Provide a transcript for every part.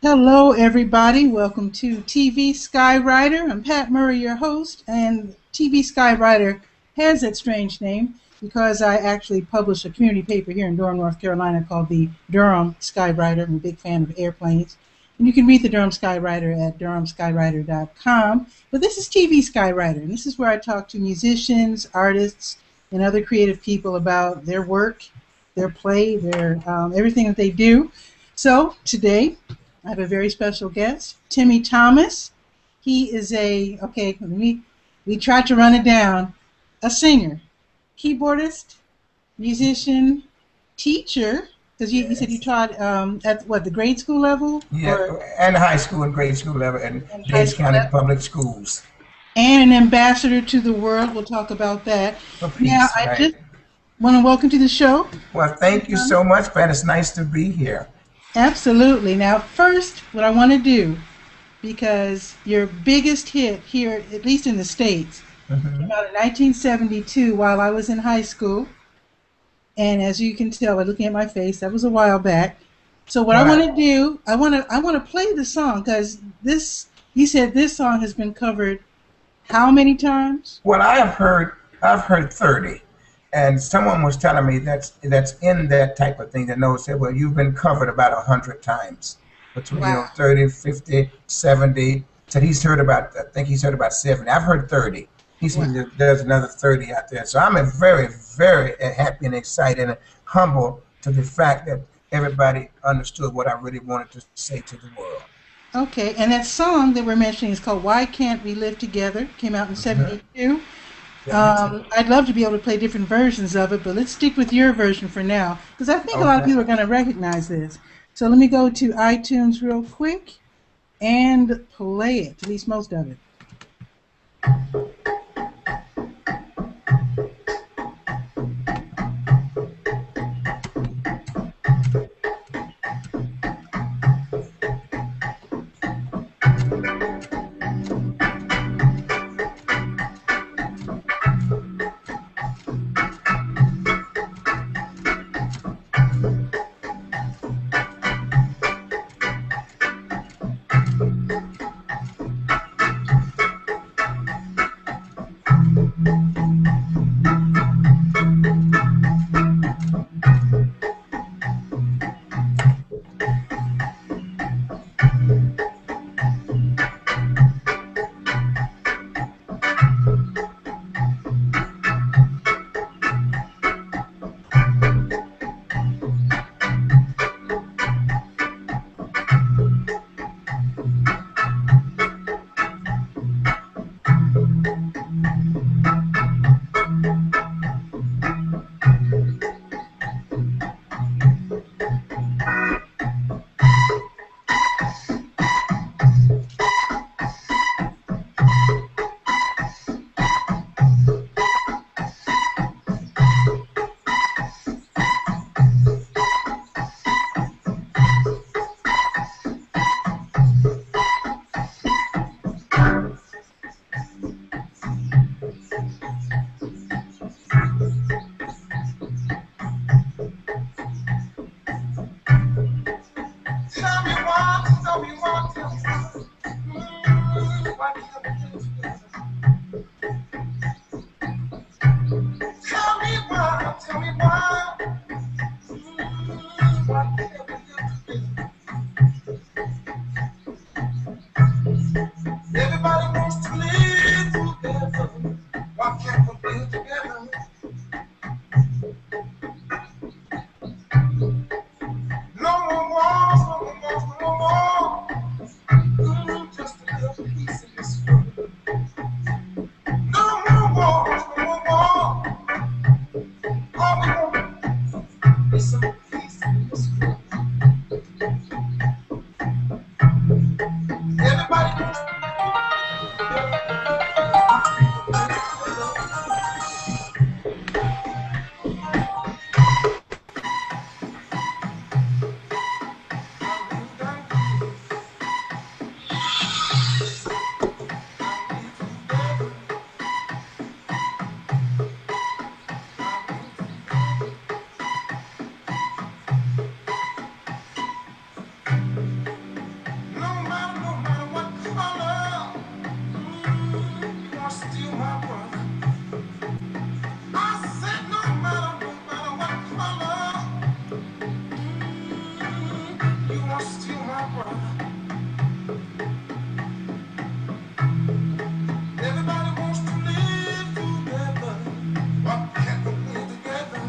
Hello, everybody. Welcome to TV Skywriter. I'm Pat Murray, your host, and TV Skywriter has that strange name because I actually publish a community paper here in Durham, North Carolina called the Durham Skywriter. I'm a big fan of airplanes. And you can read the Durham Skywriter at durhamskywriter.com. But this is TV Skywriter, and this is where I talk to musicians, artists, and other creative people about their work, their play, their everything that they do. So today, I have a very special guest, Timmy Thomas. He is we tried to run it down, a singer, keyboardist, musician, teacher, because you said you taught at what, the grade school level? Yeah, and high school and grade school level and Gates County Public Schools. And an ambassador to the world. We'll talk about that. Now, I just want to welcome to the show. Well, thank you so much, Pat. It's nice to be here. Absolutely. Now, first, what I want to do, because your biggest hit here, at least in the States, came out in 1972 while I was in high school. And as you can tell by looking at my face, that was a while back. So what I want to do, I want to play the song, because you said this song has been covered how many times? Well, I've heard 30. And someone was telling me that's in that type of thing that knows, said, well, you've been covered about 100 times. Between 30, 50, 70. Said he's heard about, I think he's heard about 70. I've heard 30. He said there's another 30 out there. So I'm very, very happy and excited and humble to the fact that everybody understood what I really wanted to say to the world. Okay, and that song that we're mentioning is called Why Can't We Live Together? Came out in 72. I'd love to be able to play different versions of it, but let's stick with your version for now, because I think a lot of people are going to recognize this. So let me go to iTunes real quick and play it, at least most of it. steal my brother. Everybody wants to live together. Why can't we live together?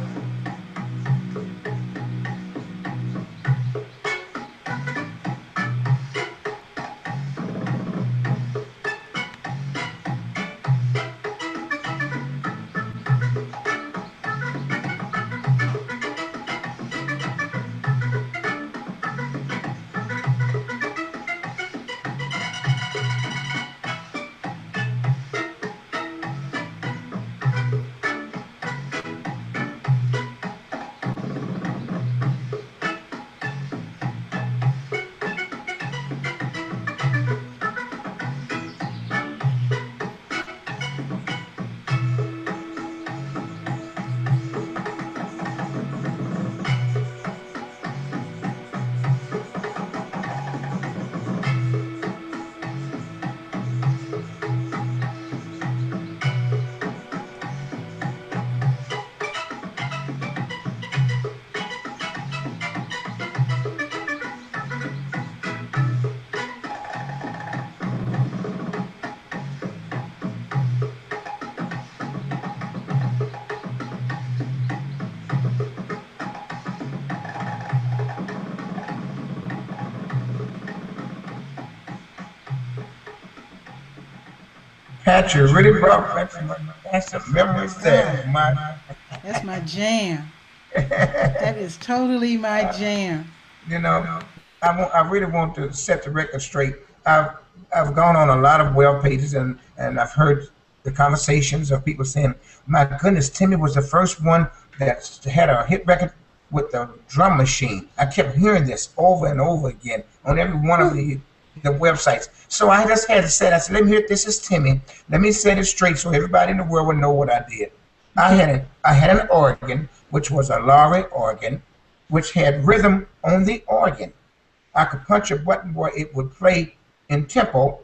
Pat, you really brought back some memories there. That's my jam. That is totally my jam. You know, I really want to set the record straight. I've gone on a lot of web pages and I've heard the conversations of people saying, "My goodness, Timmy was the first one that had a hit record with the drum machine." I kept hearing this over and over again on every one of the websites. So I just had to say, I said, "Let me hear, this is Timmy. Let me set it straight so everybody in the world will know what I did." I had an organ, which was a Laurie organ, which had rhythm on the organ. I could punch a button where it would play in tempo.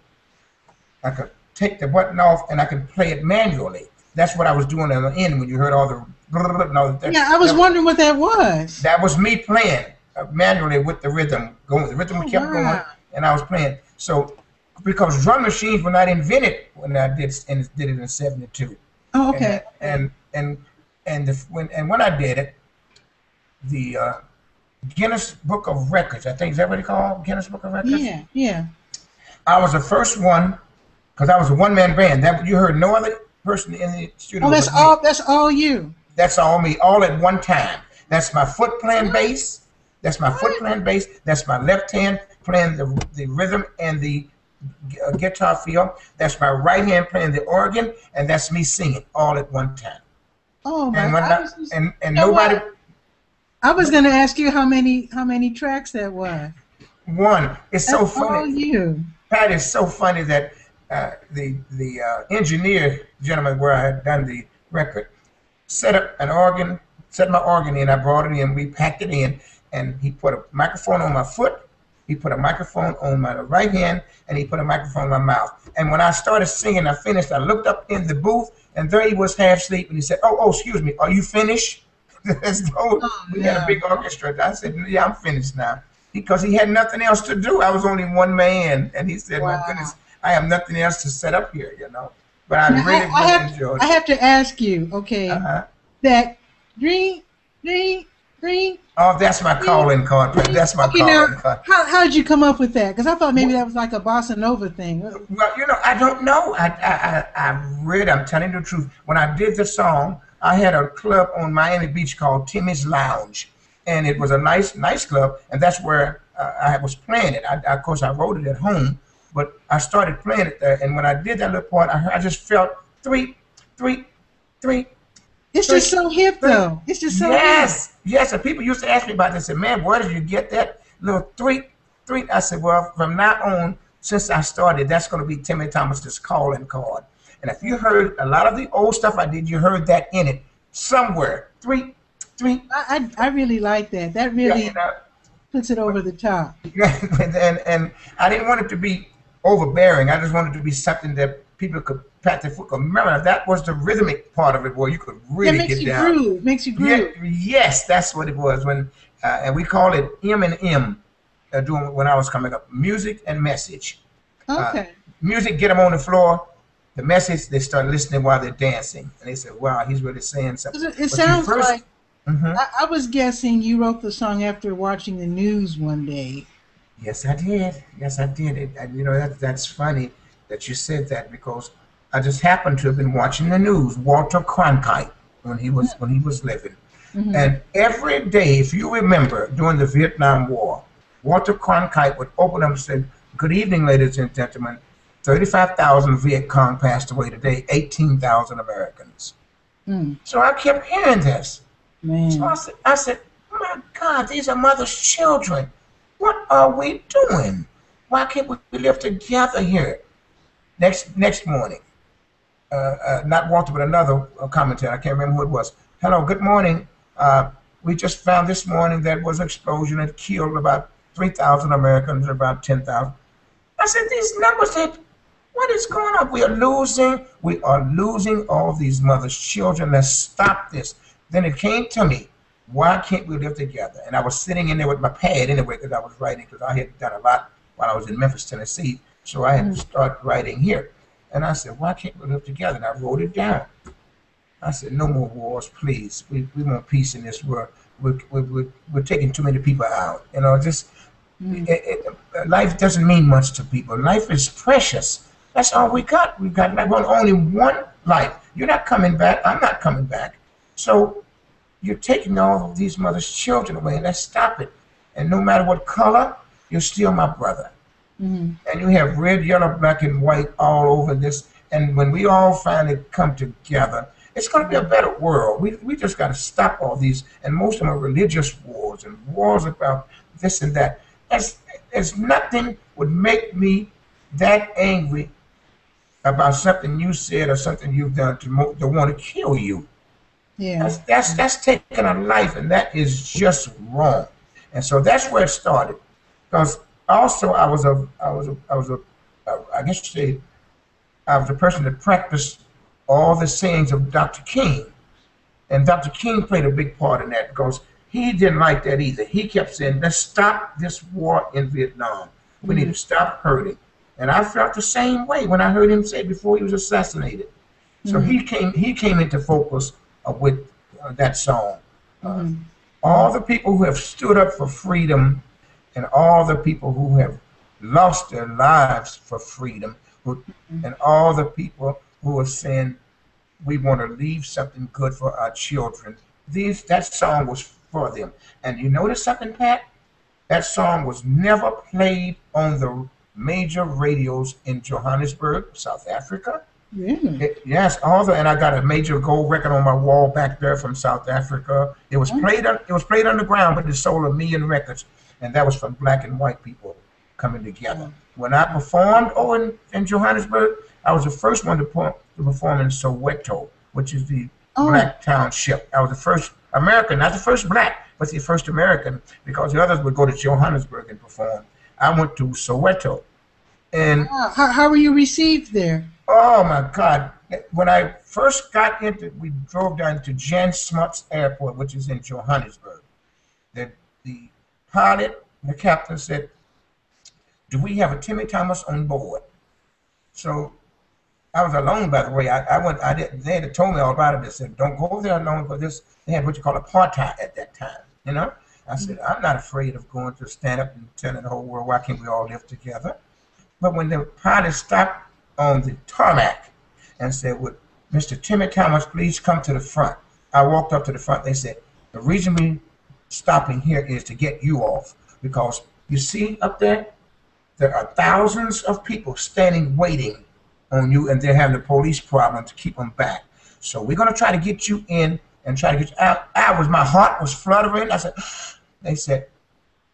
I could take the button off and I could play it manually. That's what I was doing at the end when you heard all the and all that. Yeah, I was wondering what that was. That was me playing manually with the rhythm going. The rhythm kept going, and I was playing. So because drum machines were not invented when I did it in '72. Oh, okay. And when I did it, the Guinness Book of Records, I think, is that what they call Guinness Book of Records? Yeah, yeah. I was the first one, because I was a one-man band. That you heard no other person in the studio. Oh, that's all. That's all you. That's all me, all at one time. That's my foot playing bass. That's my foot playing bass. That's my left hand playing the rhythm and the guitar feel. That's my right hand playing the organ, and that's me singing all at one time. Oh my! And nobody. I was going to ask you how many tracks that was. One. It's so funny. All you. Pat, is so funny that the engineer gentleman where I had done the record set up an organ, set my organ in. I brought it in. We packed it in, and he put a microphone on my foot. He put a microphone on my right hand, and he put a microphone on my mouth. And when I started singing, I finished. I looked up in the booth, and there he was half asleep, and he said, "Oh, excuse me, are you finished?" We had a big orchestra. I said, "Yeah, I'm finished now," because he had nothing else to do. I was only one man, and he said, "My goodness, I have nothing else to set up here," you know. But I really enjoyed it. I have to ask you, okay, that ring. Oh, that's my calling card. That's my calling card. How did you come up with that? Because I thought maybe that was like a bossa nova thing. Well, you know, I don't know. I'm telling you the truth. When I did the song, I had a club on Miami Beach called Timmy's Lounge, and it was a nice club, and that's where I was playing it. Of course, I wrote it at home, but I started playing it there, and when I did that little part, I just felt three. It's just so hip, though. It's just so hip. Yes, and people used to ask me about this. They said, "Man, where did you get that little three?" I said, "Well, from now on, since I started, that's going to be Timmy Thomas's calling card." And if you heard a lot of the old stuff I did, you heard that in it somewhere. Three. I really like that. That really puts it over the top. and I didn't want it to be overbearing. I just wanted it to be something that people could pat their foot. Remember, that was the rhythmic part of it, where you could really get down. Makes you groove. Yes, that's what it was. When and we call it M and M. doing when I was coming up. Music and message. Uh, Okay. Music, get them on the floor. The message, they start listening while they're dancing. And they said, wow, he's really saying something. 'Cause it But you sounds first, like mhm. I was guessing you wrote the song after watching the news one day. Yes, I did. Yes, I did. And you know, that's funny that you said that because I just happened to have been watching the news. Walter Cronkite when he was living, Mm-hmm. and every day, if you remember, during the Vietnam War, Walter Cronkite would open up and say, "Good evening, ladies and gentlemen. 35,000 Viet Cong passed away today. 18,000 Americans." Mm, So I kept hearing this. So man. I said, my God, these are mother's children. What are we doing? Why can't we live together here? Next morning, not Walter, but another commentator, I can't remember who it was. Hello, good morning. We just found this morning that was an explosion that killed about 3,000 Americans, about 10,000. I said, these numbers, what is going on? We are losing all these mothers' children. Let's stop this. Then it came to me, why can't we live together? And I was sitting in there with my pad anyway because I was writing, because I had done a lot while I was in Memphis, Tennessee. So I had to Mm, start writing here. And I said, why can't we live together? And I wrote it down. I said, no more wars, please. We want peace in this world. We're taking too many people out. You know, just mm, life doesn't mean much to people. Life is precious. That's all we got. We got only one life. You're not coming back. I'm not coming back. So you're taking all of these mothers' children away. Let's stop it. And no matter what color, you're still my brother. mm, And you have red, yellow, black, and white all over this. And when we all finally come together, it's going to be a better world. We just got to stop all these. And most of them are religious wars and wars about this and that. As nothing would make me that angry about something you said or something you've done to want to kill you. yeah. That's taking a life, and that is just wrong. And so that's where it started. Because also I guess you say I was a person that practiced all the sayings of Dr. King, and Dr. King played a big part in that because he didn't like that either. He kept saying, "Let's stop this war in Vietnam. We need Mm, to stop hurting." And I felt the same way when I heard him say it before he was assassinated. So mm, he came into focus with that song. Uh, mm, all the people who have stood up for freedom, and all the people who have lost their lives for freedom, mm. and all the people who are saying we want to leave something good for our children. That song was for them. And you notice something, Pat? That song was never played on the major radios in Johannesburg, South Africa. Really? Yes, and I got a major gold record on my wall back there from South Africa. Oh, It was played underground, but it sold 1,000,000 records, and that was from black and white people coming together. oh, When I performed in Johannesburg, I was the first one to perform in Soweto, which is the oh, black township. I was the first American, not the first black, but the first American, because the others would go to Johannesburg and perform. I went to Soweto, and wow. How were you received there? oh my God. When I first got we drove down to Jan Smuts Airport, which is in Johannesburg. The pilot, the captain said, do we have a Timmy Thomas on board? So I was alone, by the way. They had told me all about it. They said, don't go there alone for this. They had what you call apartheid at that time, you know? I said, I'm not afraid of going to stand up and telling the whole world, why can't we all live together? But when the pilot stopped on the tarmac and said, would Mr. Timmy Thomas please come to the front? I walked up to the front. They said, the reason we stopping here is to get you off, because you see up there are thousands of people standing waiting on you, and they're having a police problem to keep them back. So we're going to try to get you in and try to get you out. My heart was fluttering. I said, they said,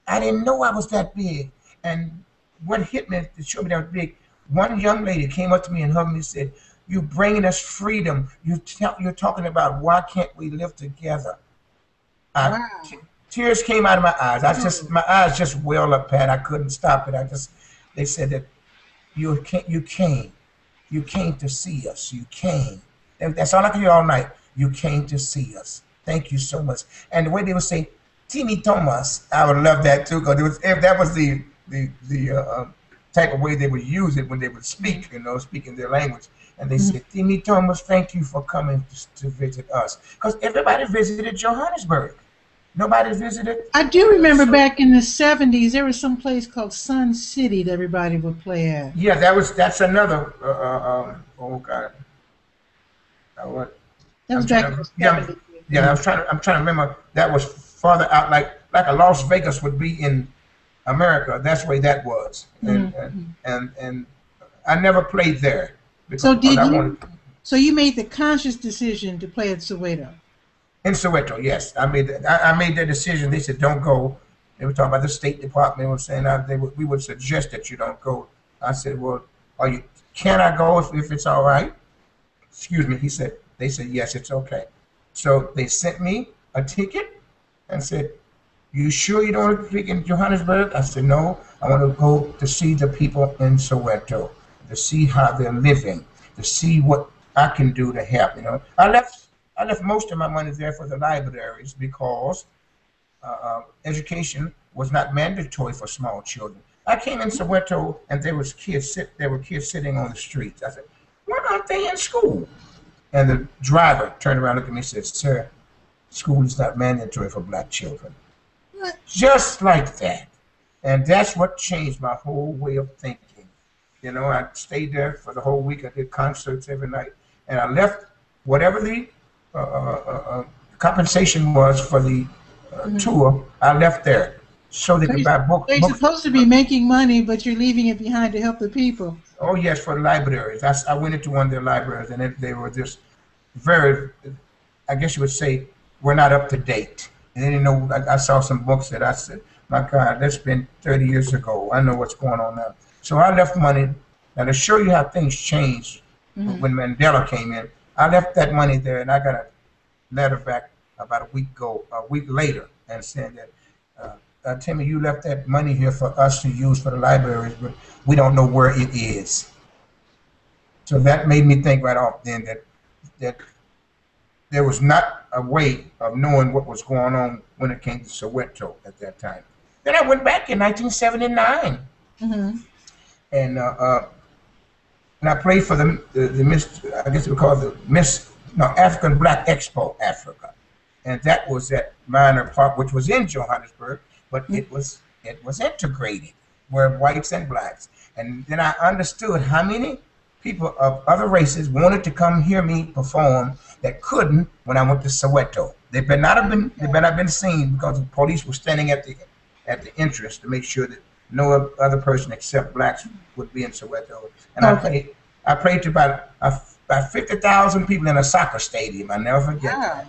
I didn't know I was that big. And what hit me to show me that I was big, one young lady came up to me and hugged me and said, you're bringing us freedom. You're talking about why can't we live together? Wow. Tears came out of my eyes. Oh, My eyes just welled up, Pat. I couldn't stop it. They said that you came to see us. You came. That's all I could hear all night. You came to see us. Thank you so much. And the way they would say, Timmy Thomas. I would love that too, because that was the type of way they would use it when they would speak, speaking their language. And they said, Timmy Thomas, thank you for coming to visit us. Because everybody visited Johannesburg. Nobody visited. I do remember back in the 70s, there was some place called Sun City that everybody would play at. Yeah, that's another, oh God. What? That was back in the 70s. Yeah, I'm trying to remember. That was farther out, like a Las Vegas would be in America. That's the way that was. And I never played there. So you made the conscious decision to play at Soweto? In Soweto, yes. I made that decision. They said, don't go. They were talking about the State Department. They were saying we would suggest that you don't go. I said, well, can I go if it's all right? Excuse me. They said, yes, it's okay. So they sent me a ticket and said, you sure you don't want to speak in Johannesburg? I said, no, I want to go to see the people in Soweto, to see how they're living, to see what I can do to help. I left most of my money there for the libraries because education was not mandatory for small children. I came in Soweto and there were kids sitting on the streets. I said, why aren't they in school? And the driver turned around, looked at me and said, sir, school is not mandatory for black children. What? Just like that. And that's what changed my whole way of thinking. I stayed there for the whole week. I did concerts every night. And I left whatever the compensation was for the tour, I left there. So they could buy books. They're supposed to be making money, but you're leaving it behind to help the people. Oh, yes, for the libraries. I went into one of their libraries, and they were just very, I guess you would say, we're not up to date. And I saw some books that I said, my God, that's been 30 years ago. I know what's going on now. So I left money. Now, to show you how things changed when Mandela came in, I left that money there, and I got a letter back about a week later, and saying that, Timmy, you left that money here for us to use for the libraries, but we don't know where it is. So that made me think right off then that there was not a way of knowing what was going on when it came to Soweto at that time. Then I went back in 1979, and I played for the Miss, I guess we call it the African Black Expo Africa, and that was at Minor Park, which was in Johannesburg. But it was integrated, where whites and blacks. And then I understood how many people of other races wanted to come hear me perform that couldn't when I went to Soweto. They better not have been seen because the police were standing at the entrance to make sure that no other person except blacks would be in Soweto. And I played to about 50,000 people in a soccer stadium. I never forget that.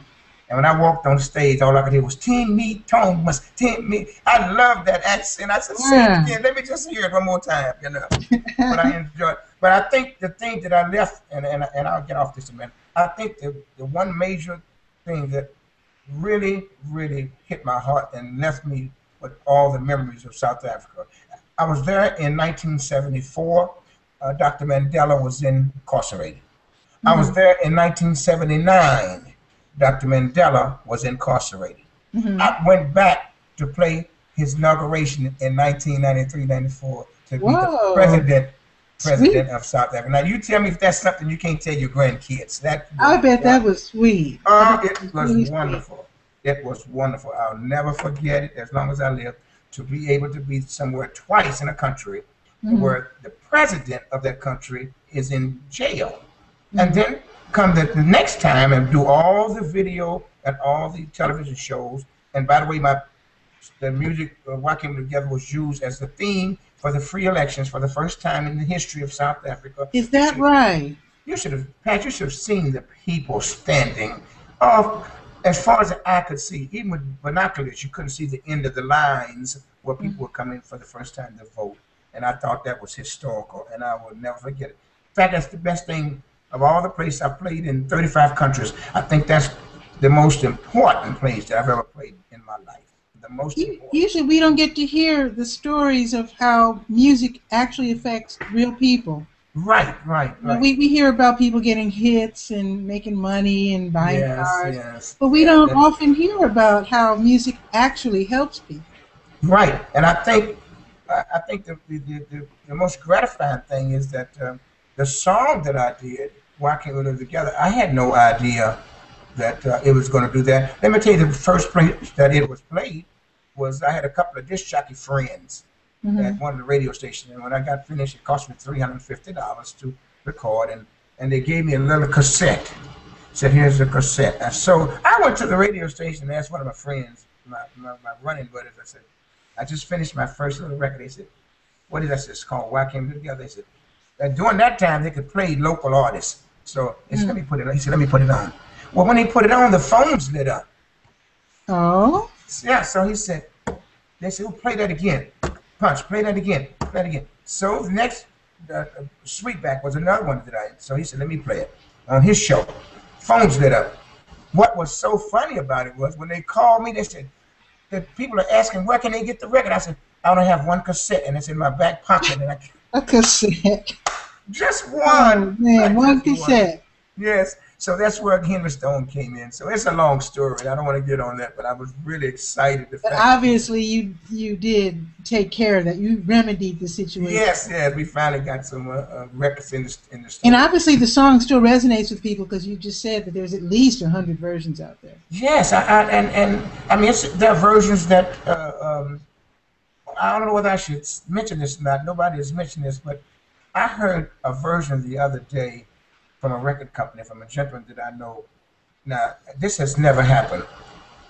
And when I walked on stage, all I could hear was Timmy Thomas, Timmy. I love that accent. I said, say it again. Let me just hear it one more time, But I enjoyed. But I think the thing that I left, and I'll get off this in a minute. I think the one major thing that really, really hit my heart and left me with all the memories of South Africa. I was there in 1974. Dr. Mandela was incarcerated. I was there in 1979. Dr. Mandela was incarcerated. I went back to play his inauguration in 1993-94 to be the president of South Africa. Now, you tell me if that's something you can't tell your grandkids. I bet that was sweet. It was wonderful. It was wonderful. I'll never forget it as long as I live, to be able to be somewhere twice in a country where the president of that country is in jail. And then come the next time and do all the video and all the television shows. And by the way, the music Why Came Together was used as the theme for the free elections for the first time in the history of South Africa. Is that right? You should have, Pat, you should have seen the people standing off as far as the eye could see. Even with binoculars, you couldn't see the end of the lines where people were coming for the first time to vote. And I thought that was historical, and I will never forget it. In fact, that's the best thing. Of all the places I've played in 35 countries, I think that's the most important place that I've ever played in my life. The most important. Usually we don't get to hear the stories of how music actually affects real people. Right, right, You know, right. we hear about people getting hits and making money and buying Yes, cars, yes, but we yeah. don't often hear about how music actually helps people. Right, and I think the most gratifying thing is that the song that I did, "Why Can't We Live Together," I had no idea that it was going to do that. Let me tell you, the first place that it was played was I had a couple of disc jockey friends Hmm. at one of the radio stations, and when I got finished, it cost me $350 to record, and they gave me a little cassette. Said, "Here's the cassette." And so I went to the radio station and asked one of my friends, my running buddies. I said, "I just finished my first little record." They said, "What is that?" It's called "Why Can't We Live Together." They said, during that time they could play local artists. So they said, "Let me put it on." He said, "Let me put it on." Well, when he put it on, the phones lit up. Oh, Yeah, so he said, they said, "Well, play that again. Punch, play that again, play that again." So the next Sweetback was another one that so he said, "Let me play it." On his show, phones lit up. What was so funny about it was when they called me, they said, that people are asking, "Where can they get the record?" I said, "I only have one cassette and it's in my back pocket." And I a cassette. just Oh one. I man, one just one. cassette. Yes. So that's where Henry Stone came in. So it's a long story. I don't want to get on that, but I was really excited the But fact that he. obviously, you did take care of that. You remedied the situation. Yes, yes, we finally got some records in the And studio. obviously, the song still resonates with people because you just said that there's at least 100 versions out there. Yes, and I mean there are versions that I don't know whether I should mention this or not. Nobody has mentioned this, but I heard a version the other day from a record company from a gentleman that I know. Now this has never happened.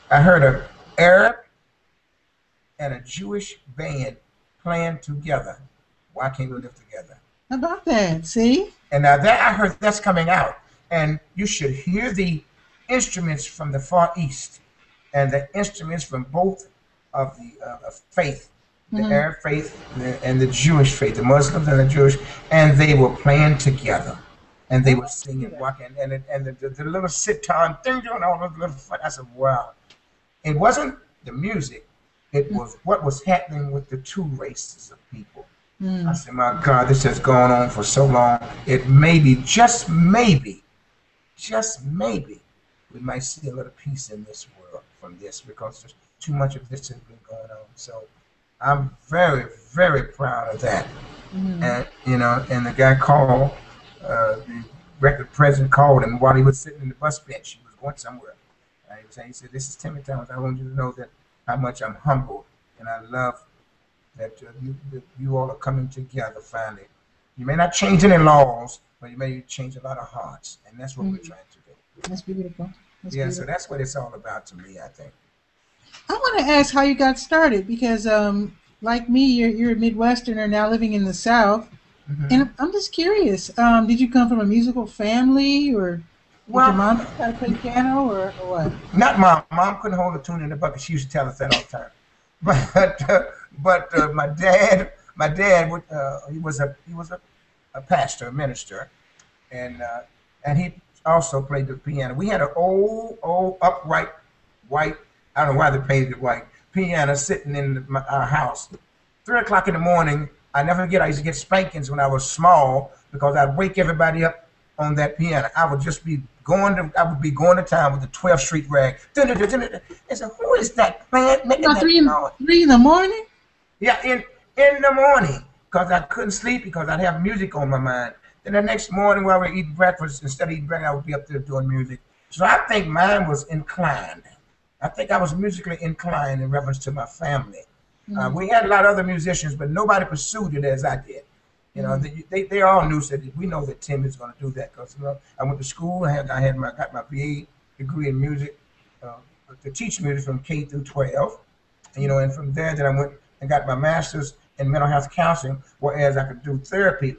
I heard an Arab and a Jewish band playing together. Why can't we live together? How about that? See? And now that I heard that's coming out, and you should hear the instruments from the Far East and the instruments from both of the faith, the Hmm. Arab faith and the Jewish faith, the Muslims and the Jewish, and they were playing together, and they Oh, were singing, walking, and the little sitar and all those little. I said, "Wow!" It wasn't the music; it was what was happening with the two races of people. I mm. said, "My God, this has gone on for so long. It may be, just maybe, we might see a little peace in this world from this because there's too much of this has been going on." So I'm very, very proud of that. Mm. And and the guy called, the record president called him while he was sitting in the bus bench. He was going somewhere. And he said, "This is Timmy Thomas. I want you to know that how much I'm humbled and I love that you all are coming together finally. You may not change any laws, but you may change a lot of hearts, and that's what we're Mm. trying to do." That's beautiful. That's Yeah, so beautiful. that's what it's all about to me, I think. I want to ask how you got started because, like me, you're a Midwesterner now living in the South, Hmm. and I'm just curious. Did you come from a musical family, or did your Well, mom teach you how to play piano, or what? not mom. Mom couldn't hold a tune in the bucket. She used to tell us that all the time. But my dad he was a pastor, a minister, and he also played the piano. We had an old upright white. I don't know why they painted it white piano sitting in our house. 3 o'clock in the morning. I never forget. I used to get spankings when I was small because I'd wake everybody up on that piano. I would be going to town with the 12th Street rag. They said, "Who is that man making About that three in noise?" 3 in the morning. Yeah, in the morning, because I couldn't sleep because I'd have music on my mind. Then the next morning while we were eating breakfast, instead of eating breakfast, I would be up there doing music. So I think mine was inclined. I think I was musically inclined in reference to my family. Mm-hmm. We had a lot of other musicians, but nobody pursued it as I did. Mm-hmm. They all knew that we know that Tim is going to do that because I went to school. Got my BA degree in music uh, to teach music from K through 12. And from there, then I went and got my master's in mental health counseling, whereas I could do therapy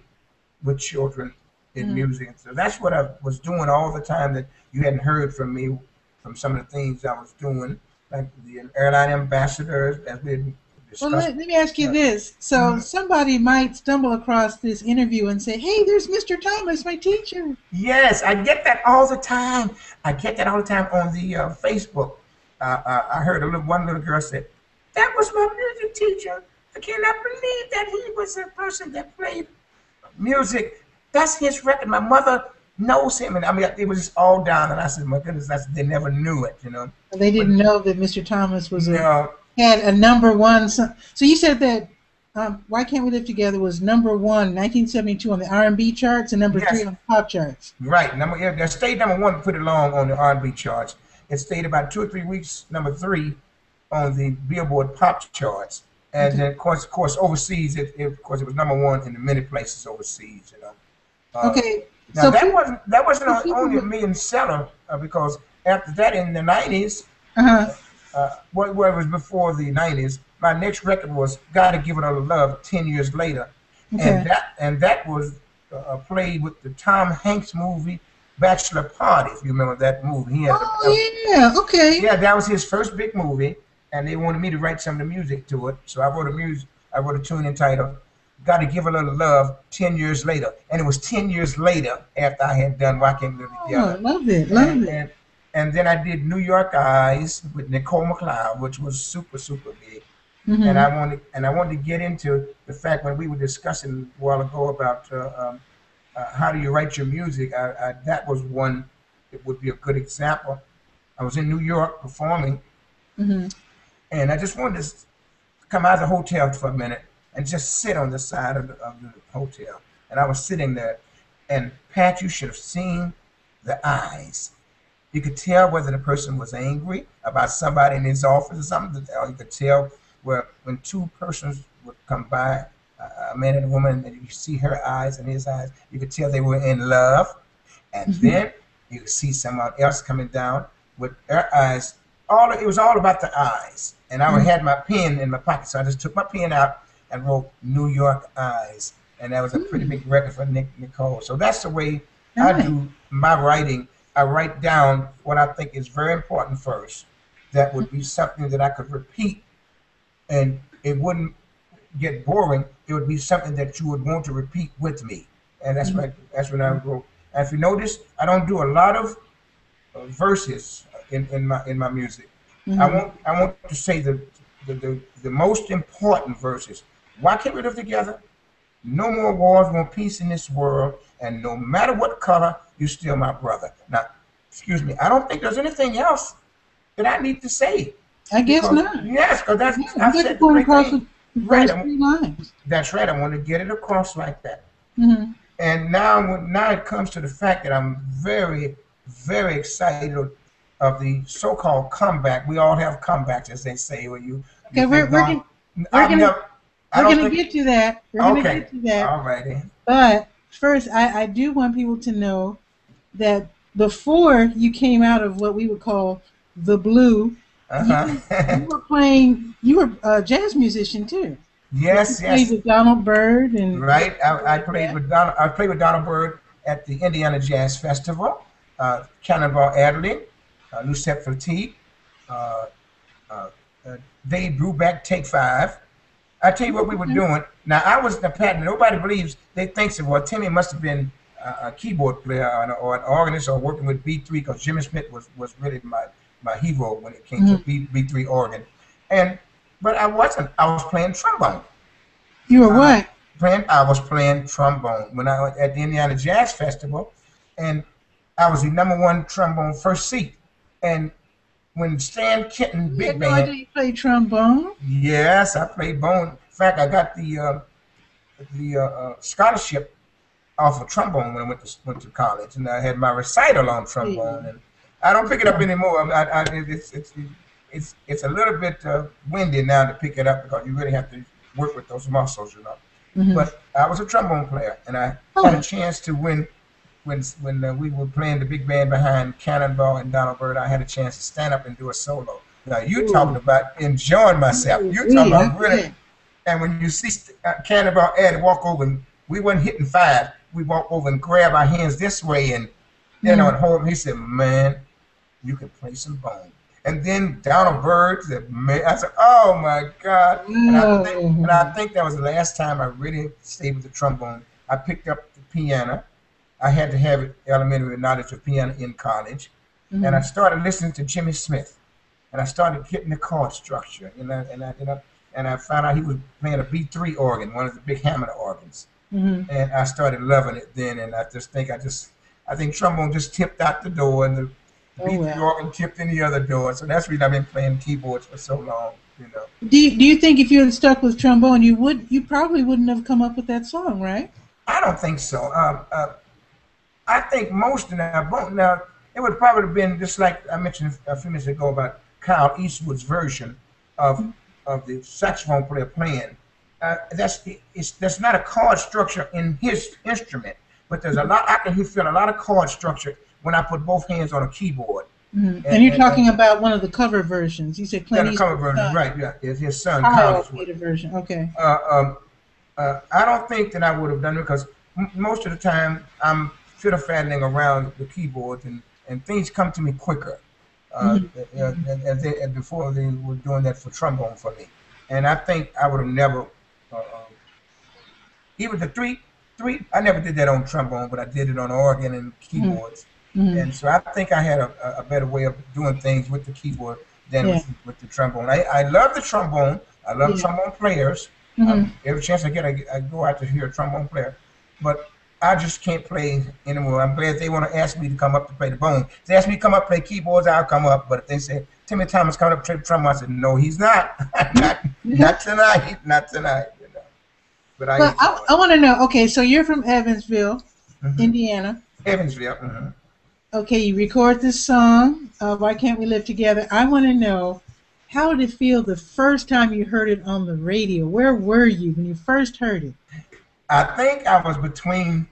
with children in Mm-hmm. music. So that's what I was doing all the time that you hadn't heard from me from some of the things I was doing, like the airline ambassadors, as we had Well, discussed. let me ask you Uh, this. So mhm. somebody might stumble across this interview and say, "Hey, there's Mr. Thomas, my teacher." Yes, I get that all the time. I get that all the time on the Facebook. I heard one little girl said, "That was my music teacher. I cannot believe that he was a person that played music that's his record. My mother knows him. And I mean, it was just all down. And I said, my goodness, they never knew it, you know. They But didn't know that Mr. Thomas was no, had a #1. So you said that Why Can't We Live Together was #1, 1972 on the R&B charts and #3 yes, on the pop charts. right. It stayed #1 pretty long on the R&B charts. It stayed about 2 or 3 weeks #3 on the Billboard pop charts. And Okay. then, of course, overseas, of course, it was #1 in many places overseas, you know. Okay. Now So that wasn't people only a million seller because after that in the 90s, uh-huh. what it was before the 90s, my next record was "Gotta Give It a Love" 10 years later, Okay. and that was played with the Tom Hanks movie Bachelor Party. If you remember that movie, Oh yeah. Okay. yeah, that was his first big movie, and they wanted me to write some of the music to it. So I wrote a tune entitled "Gotta Give a Little Love" 10 years later, and it was 10 years later after I had done "Why Can't We Live Oh, Together." love it. Love And, it. and and then I did "New York Eyes" with Nicole McLeod, which was super big. And Mm-hmm. I wanted to get into the fact when we were discussing a while ago about how do you write your music. That was one that would be a good example. I was in New York performing, Mm-hmm. and I just wanted to come out of the hotel for a minute and just sit on the side of the hotel. And I was sitting there, and Pat, you should have seen the eyes. You could tell whether the person was angry about somebody in his office or something. Or you could tell where when two persons would come by, a man and a woman, and you see her eyes and his eyes, you could tell they were in love. And then you could see someone else coming down with their eyes. It was all about the eyes. And I Mm-hmm. had my pen in my pocket, so I just took my pen out and wrote "New York Eyes," and that was a pretty big record for Nicole. So that's the way I Nice. do my writing. I write down what I think is very important first. That would be something that I could repeat, and it wouldn't get boring. It would be something that you would want to repeat with me, and that's Mm-hmm. right. That's when I wrote. And if you notice, I don't do a lot of verses in my music. Mm-hmm. I want to say the most important verses. Why can't we live together? No more wars, more peace in this world, and no matter what color, you're still my brother. Now, excuse me, I don't think there's anything else that I need to say. I guess Because, not. yes, because Yeah, I you got said to the point great across thing. the Right, first 3 lines. that's right. I want to get it across like that. Mm-hmm. And now it comes to the fact that I'm very, very excited of the so-called comeback. We all have comebacks, as they say. When you Okay, we're think, gonna I've we're never, I gonna don't think. get to that. We're gonna Okay, get to that. all righty. But first, I do want people to know that before you came out of what we would call the blue, you were playing. You were a jazz musician too. You Yes, played yes. with Donald Byrd and Right. I like played that. with Donald Byrd at the Indiana Jazz Festival. Cannonball Adderley, Lucette Fatigue, uh, uh, Dave Brubeck, Take Five. I tell you what we were doing. Now I was the patent. Nobody believes. They think that well, Timmy must have been a keyboard player or an organist or working with B3 because Jimmy Smith was really my hero when it came to B3 organ. But I wasn't. I was playing trombone. You were Uh, what? I was playing trombone when I was at the Indiana Jazz Festival, and I was the #1 trombone first seat. And when Stan Kenton You Big had no Band, idea you played trombone. yes, I played bone. In fact, I got the scholarship off of trombone when I went to college, and I had my recital on trombone. And I don't pick it up anymore. It's a little bit windy now to pick it up because you really have to work with those muscles, you know. Mm-hmm. But I was a trombone player, and I had a chance to win when we were playing the big band behind Cannonball and Donald Byrd. I had a chance to stand up and do a solo. Now you're talking about enjoying myself. You're talking about really. And when you see Cannonball Eddie walk over, and we weren't hitting 5, we walk over and grab our hands this way, and and hold him. He said, "Man, you can play some bone." And then Donald Byrd said, "Man," I said, "Oh my God!" And I think that was the last time I really stayed with the trombone. I picked up the piano. I had to have elementary knowledge of piano in college, and I started listening to Jimmy Smith, and I started getting the chord structure, and I found out he was playing a B3 organ, one of the big Hammond organs, and I started loving it then. And I think trombone just tipped out the door, and the beat the organ tipped in the other door. So that's the reason I've been playing keyboards for so long. You know. Do you think if you had stuck with trombone, you probably wouldn't have come up with that song, right? I don't think so. I think most of now it would probably have been just like I mentioned a few minutes ago about Kyle Eastwood's version of the saxophone player playing. There's not a chord structure in his instrument, but there's a lot. I can feel a lot of chord structure when I put both hands on a keyboard. And you're talking about one of the cover versions. You said Clint Eastwood's cover version, right? Yeah, it's his son Kyle Eastwood version. Okay. I don't think that I would have done it because most of the time I'm fiddle faddling around the keyboards and things come to me quicker before they were doing that for trombone for me. And I think I would have never, even the three, I never did that on trombone, but I did it on organ and keyboards. And so I think I had a better way of doing things with the keyboard than with the trombone. I love the trombone. I love trombone players. Every chance I get, I go out to hear a trombone player. But I just can't play anymore. I'm glad they want to ask me to come up to play the bone. If they ask me to come up play keyboards, I'll come up. But if they say, Timmy Thomas coming up to play the trombone, I said, no, he's not. not tonight. Not tonight. You know. But I want to know, okay, so you're from Evansville, Indiana. Evansville. Okay, you record this song, Why Can't We Live Together? I want to know, how did it feel the first time you heard it on the radio? Where were you when you first heard it? I think I was between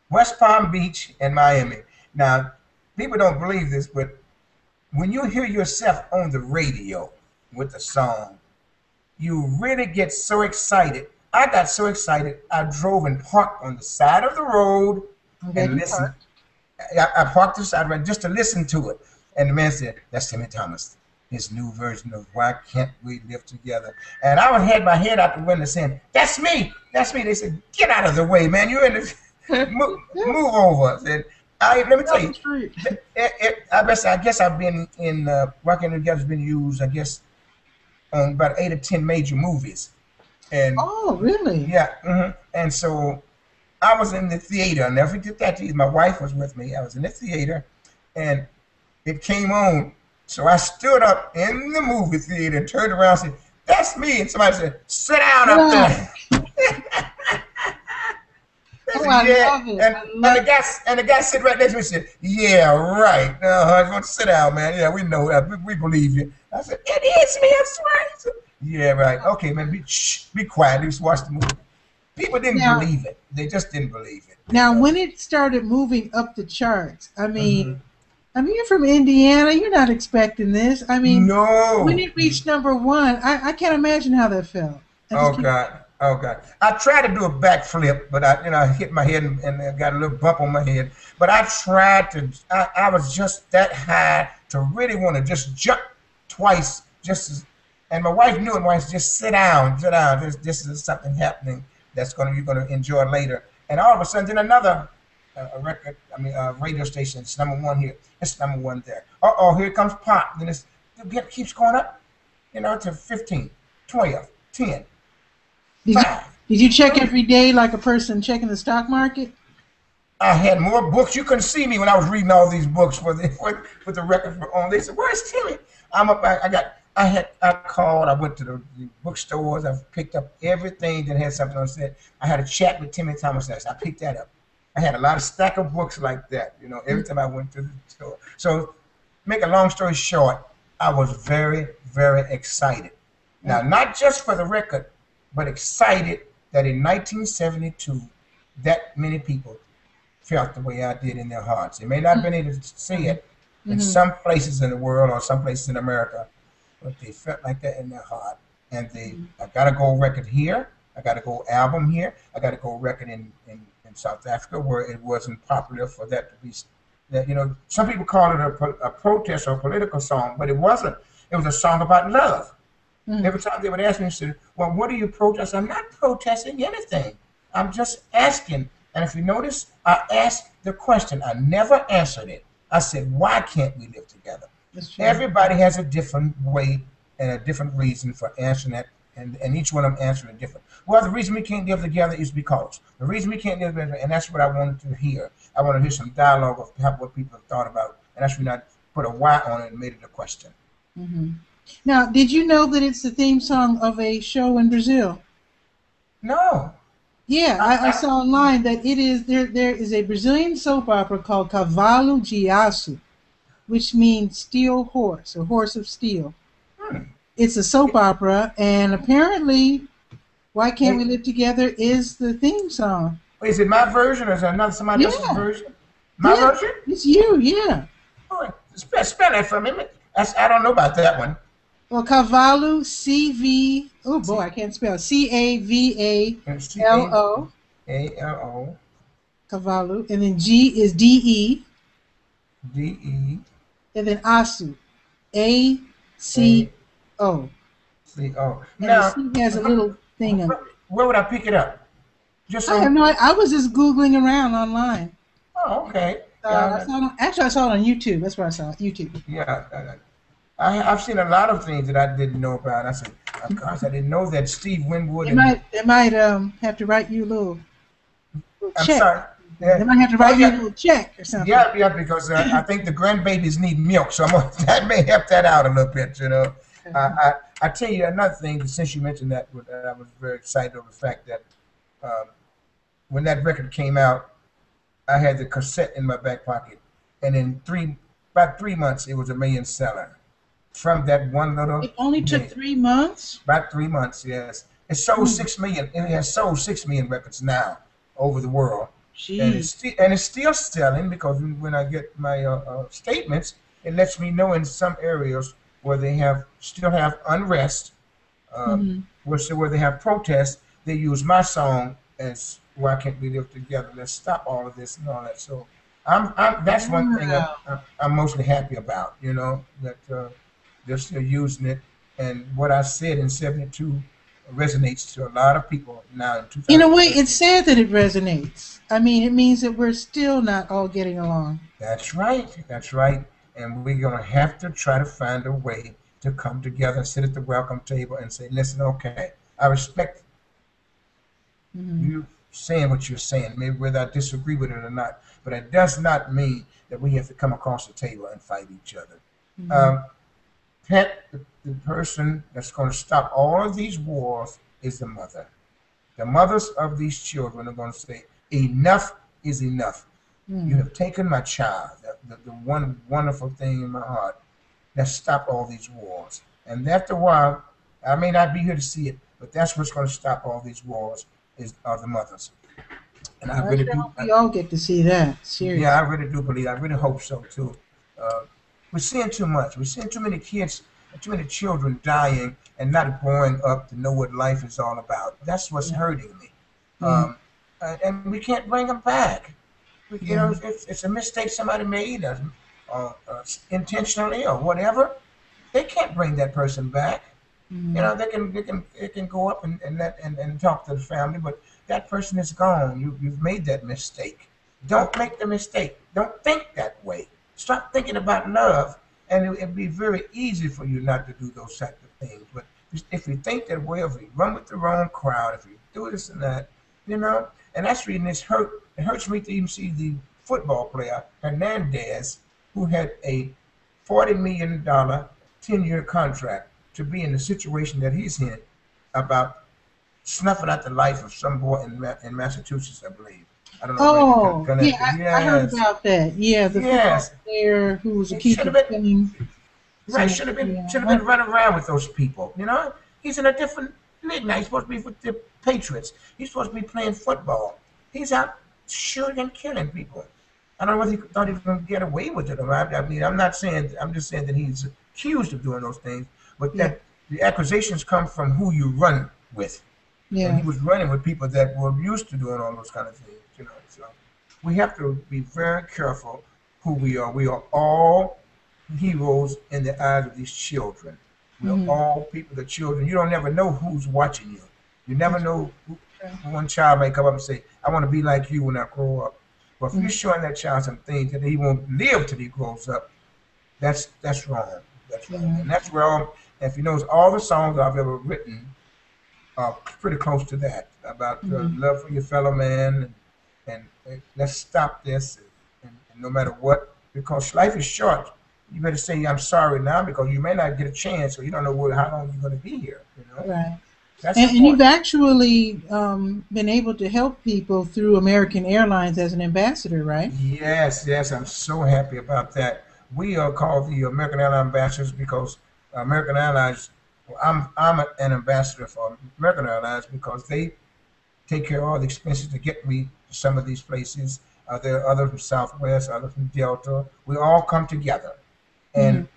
West Palm Beach and Miami. Now, people don't believe this, but when you hear yourself on the radio with a song, you really get so excited. I got so excited, I drove and parked on the side of the road and listened. I parked the side right just to listen to it. And the man said, that's Timmy Thomas, his new version of Why Can't We Live Together. And I had my head out the window saying, that's me, that's me. They said, get out of the way, man. You're in the, move over. I said, let me tell you, I guess I've been in, Why Can't We Live Together has been used, I guess, on about 8 or 10 major movies. And oh, really? Yeah. And so I was in the theater. I'll never forget that. My wife was with me. I was in the theater, and it came on. So I stood up in the movie theater and turned around and said, that's me. And somebody said, sit down up there. And the guy sitting right next to me said, yeah, right. I want to sit down, man. Yeah, we know that. We believe you. I said, it is me. I swear. Said, yeah, right. Okay, man, be quiet. Just watch the movie. People didn't believe it. They just didn't believe it. Now, when it started moving up the charts, I mean, you're from Indiana. You're not expecting this. I mean, no. When it reached #1, I can't imagine how that felt. Oh God. I tried to do a backflip, but I hit my head and I got a little bump on my head. But I tried to. I was just that high to really want to just jump twice, and my wife knew it. My wife said, just sit down. This is something happening that's you're gonna enjoy later. And all of a sudden, then another radio station. It's #1 here. It's #1 there. Here it comes pop. Then it keeps going up, to 15, 12, 10. Did you check every day like a person checking the stock market? I had more books. You couldn't see me when I was reading all these books for the record on. They said, "Where's Timmy?" I'm up. I called. I went to the bookstores. I picked up everything that had something on it. I had a chat with Timmy Thomas. I picked that up. I had a lot of stack of books like that. Every time I went to the store. So, make a long story short, I was very, very excited. Now, not just for the record, but excited that in 1972, that many people felt the way I did in their hearts. They may not have been able to see it in some places in the world or some places in America, but they felt like that in their heart. And I got a gold record here. I got a gold album here. I got a gold record in South Africa where it wasn't popular for that to be. Some people call it a protest or a political song, but it wasn't. It was a song about love. Every time they would ask me, they said, well, what do you protest? I'm not protesting anything. I'm just asking. And if you notice, I asked the question. I never answered it. I said, why can't we live together? Everybody has a different way and a different reason for answering that and each one of them answered it different. Well, the reason we can't live together is because. The reason we can't live together, and that's what I wanted to hear. I want to hear some dialogue of what people have thought about, and that's when I put a why on it and made it a question. Mm-hmm. Now, did you know that it's the theme song of a show in Brazil? No. Yeah, I saw online that it is there is a Brazilian soap opera called Cavalo de Aço, which means steel horse or horse of steel. It's a soap opera, and apparently Why Can't We Live Together is the theme song. Is it my version or is it somebody else's version? My version? It's you, yeah. Oh, spell that for me. I don't know about that one. Well, Cavalo, C-V, oh boy, I can't spell, C-A-V-A-L-O. A-L-O. Cavalo, and then G is D-E. D-E. And then Asu, A-C-O. C-O. Now, the C has a little thing on it. Where would I pick it up? Just I have no idea. I was just Googling around online. Oh, okay. I saw it on YouTube. That's where I saw it, YouTube. Yeah. I've seen a lot of things that I didn't know about. I said, of course, I didn't know that Steve Winwood. They might have to write you a little check. I'm sorry. Yeah. They might have to write you a little check or something. Yeah, because I think the grandbabies need milk, so that may help that out a little bit, you know. I tell you another thing, since you mentioned that, I was very excited over the fact that when that record came out, I had the cassette in my back pocket, and in about 3 months, it was a million seller. From that one little. It only took 3 months? About 3 months, yes. It sold 6 million. It has sold 6 million records now over the world. Jeez. And it's still selling because when I get my statements, it lets me know in some areas where they still have unrest, where they have protests, they use my song as Why Can't We Live Together? Let's stop all of this and all that. So that's one thing I'm mostly happy about, you know, that they're still using it. And what I said in 72 resonates to a lot of people now in 2000. In a way, it's sad that it resonates. I mean, it means that we're still not all getting along. That's right. That's right. And we're going to have to try to find a way to come together and sit at the welcome table and say, listen, okay, I respect you saying what you're saying, maybe whether I disagree with it or not. But it does not mean that we have to come across the table and fight each other. Pat, the person that's going to stop all of these wars is the mother. The mothers of these children are going to say, enough is enough. You have taken my child, the one wonderful thing in my heart. Let's stop all these wars. And after a while, I may not be here to see it, but that's what's going to stop all these wars are the mothers. And I really do. We all get to see that. Seriously. Yeah, I really do believe. I really hope so too. We're seeing too much. We're seeing too many kids, too many children dying and not growing up to know what life is all about. That's what's hurting me. And we can't bring them back. You know, it's a mistake somebody made, intentionally or whatever. They can't bring that person back. You know, they can go up and talk to the family, but that person is gone. You've made that mistake. Don't make the mistake. Don't think that way. Stop thinking about love, and it'd be very easy for you not to do those types of things. But if you think that way, if you run with the wrong crowd, if you do this and that, you know, and that's reason it hurts me to even see the football player Hernandez, who had a $40 million 10-year contract, to be in the situation that he's in about snuffing out the life of some boy in Massachusetts, I believe. I don't know. I heard about that. Yeah, the football player who was accused of killing. Right, should have been running around with those people. You know, he's in a different league now. He's supposed to be with the Patriots. He's supposed to be playing football. He's out shooting and killing people. I don't know whether he thought he was going to get away with it or not. I mean, I'm just saying that he's accused of doing those things, but that the accusations come from who you run with. Yeah. And he was running with people that were used to doing all those kind of things, you know. So we have to be very careful who we are. We are all heroes in the eyes of these children. We are all people, the children. You don't never know who's watching you. You never know who. One child may come up and say, I want to be like you when I grow up. But if you're showing that child some things that he won't live till he grows up, that's wrong. That's wrong. And that's where if you notice all the songs I've ever written pretty close to that, about love for your fellow man, and let's stop this, and no matter what, because life is short. You better say I'm sorry now because you may not get a chance, or you don't know how long you're going to be here. You know, Right. that's And you've important. actually been able to help people through American Airlines as an ambassador, right? Yes, yes, I'm so happy about that. We are called the American Airlines ambassadors because American Airlines. Well, I'm an ambassador for American Airlines because they take care of all the expenses to get me to some of these places. There are others from Southwest, others from Delta. We all come together, Hmm. and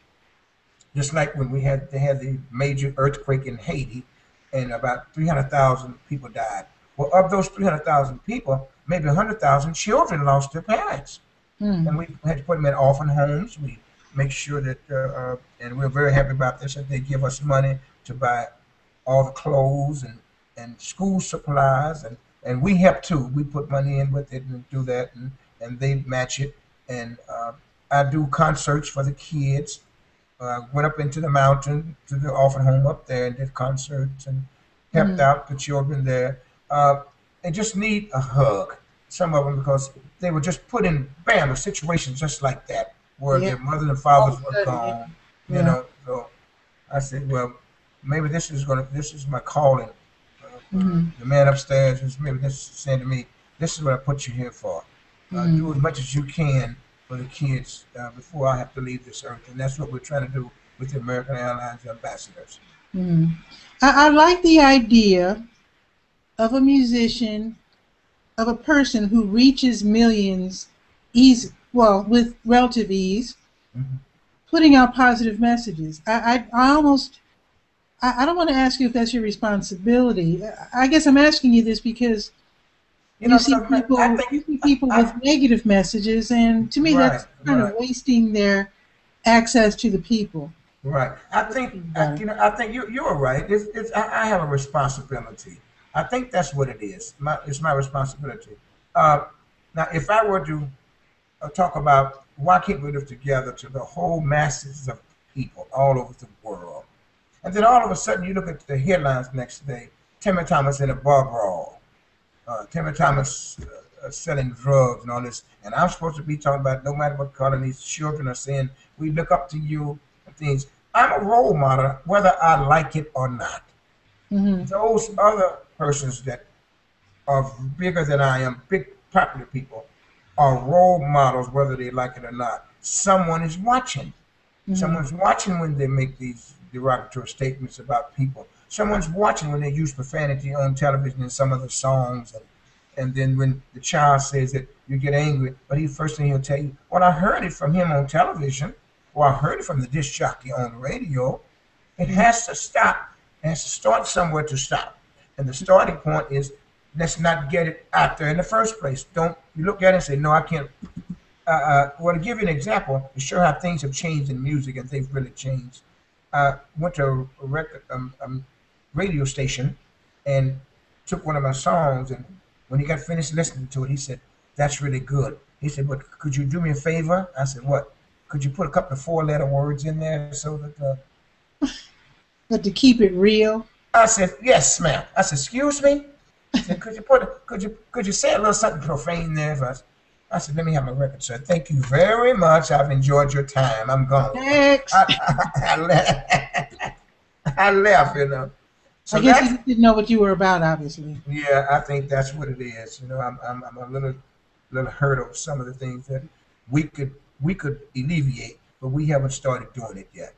just like when they had the major earthquake in Haiti, and about 300,000 people died. Well, of those 300,000 people, maybe 100,000 children lost their parents, Hmm. and we had to put them in orphan homes. We make sure that, and we're very happy about this, that they give us money to buy all the clothes and school supplies, and we help too. We put money in with it and do that, and they match it. And I do concerts for the kids. Went up into the mountain to the orphan home up there and did concerts and helped Hmm. out the children there. Uh, they just need a hug, some of them, because they were just put in, bam, a situation just like that, where Yeah. their mothers and All of fathers a were sudden, yeah. gone, you Yeah. know. So I said, well, maybe this is my calling. Hmm. The man upstairs is maybe this is saying to me, this is what I put you here for. Hmm. Do as much as you can for the kids before I have to leave this earth. And that's what we're trying to do with the American Airlines ambassadors. Hmm. I like the idea of a musician, of a person who reaches millions easy, well, with relative ease, Mhm. putting out positive messages. I almost, I don't want to ask you if that's your responsibility. I guess I'm asking you this because You know, so I you think, see people with negative messages, and to me right, that's kind of right. wasting their access to the people. Right. What do you think about it? I think you're right. I have a responsibility. I think that's what it is. It's my responsibility. Uh, Now, if I were to talk about why can't we live together to the whole masses of people all over the world, and then all of a sudden you look at the headlines next day: Timmy Thomas in a bar brawl, Timmy Thomas selling drugs and all this, and I'm supposed to be talking about no matter what color these children are saying, we look up to you and things. I'm a role model whether I like it or not. Hmm. Those other persons that are bigger than I am, big popular people, are role models whether they like it or not. Someone is watching. Hmm. Someone's watching when they make these derogatory statements about people. Someone's watching when they use profanity on television in some of the songs, and then when the child says it, you get angry. But he first thing he'll tell you, "Well, I heard it from him on television, or I heard it from the disc jockey on the radio." It Hmm. has to stop. It has to start somewhere to stop. And the starting point is, let's not get it out there in the first place. Don't you look at it and say, "No, I can't." Well, to give you an example, to show how things have changed in music, and they've really changed. Went to a record radio station and took one of my songs, and when he got finished listening to it, he said, "That's really good." He said, "But could you do me a favor?" I said, "What?" "Could you put a couple of four-letter words in there so that?" But to keep it real. I said, "Yes, ma'am." I said, "Excuse me." He said, could you say a little something profane there for us?" I said, "Let me have my record, sir. Thank you very much. I've enjoyed your time. I'm gone." Next. I left. I left, you know. I So guess he that's, just didn't know what you were about, obviously. yeah, I think that's what it is. You know, I'm a little hurt over some of the things that we could we could alleviate, but we haven't started doing it yet,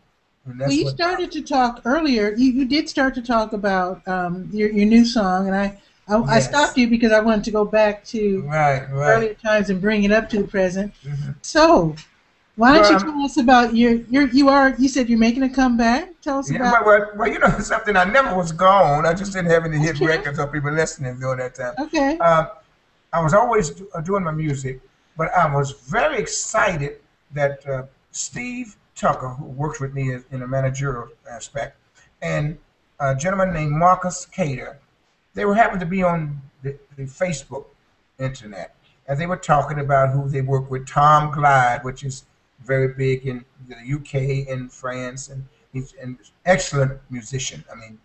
and Well, that's you what started bothers to talk earlier. You did start to talk about your new song, and me. I stopped Yes, you because I wanted to go back to right, right. earlier times and bring it up to the present. Hmm. So, why don't Well, you tell us about you said you're making a comeback. Tell us yeah, about. you know something. I never was gone. I just didn't have any hit Okay. records or people listening during that time. Okay. Um, I was always doing my music, but I was very excited that Steve Tucker, who works with me in a managerial aspect, and a gentleman named Marcus Cater, they were happened to be on the Facebook internet, and they were talking about who they work with. Tom Glide, which is very big in the UK and France, and he's an excellent musician. I mean,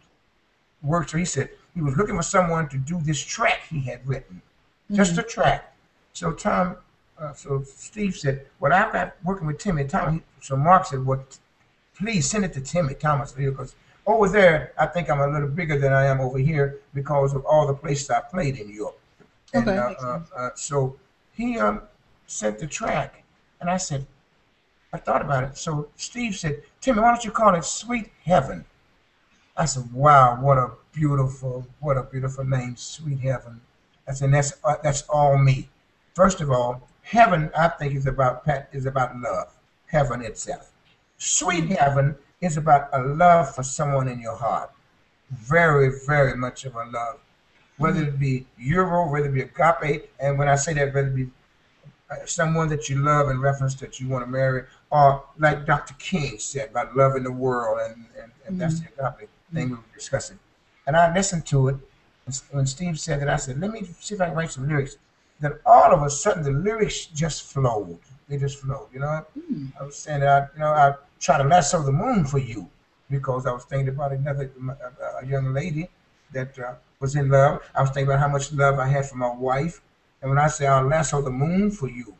worked. So he said he was looking for someone to do this track he had written, just a track. So so Steve said, "Well, I've got working with Timmy Thomas." So Mark said, "Well, please send it to Timmy Thomas because over there, I think I'm a little bigger than I am over here because of all the places I played in Europe." And so he sent the track, and I said, I thought about it. So Steve said, "Timmy, why don't you call it Sweet Heaven?" I said, "Wow, what a beautiful name, Sweet Heaven." I said, that's all me. First of all, heaven, I think, is about love, heaven itself. Sweet heaven is about a love for someone in your heart. Very, very much of a love. Whether it be Euro, whether it be agape, and when I say that, whether it be someone that you love in reference that you want to marry, or like Dr. King said about loving the world, and that's the agape thing we were discussing. And I listened to it, and when Steve said that, I said, let me see if I can write some lyrics. Then all of a sudden, the lyrics just flowed. They just flowed, you know. I was saying that, I try to lasso the moon for you, because I was thinking about a young lady that was in love. I was thinking about how much love I had for my wife. And when I say I'll lasso the moon for you,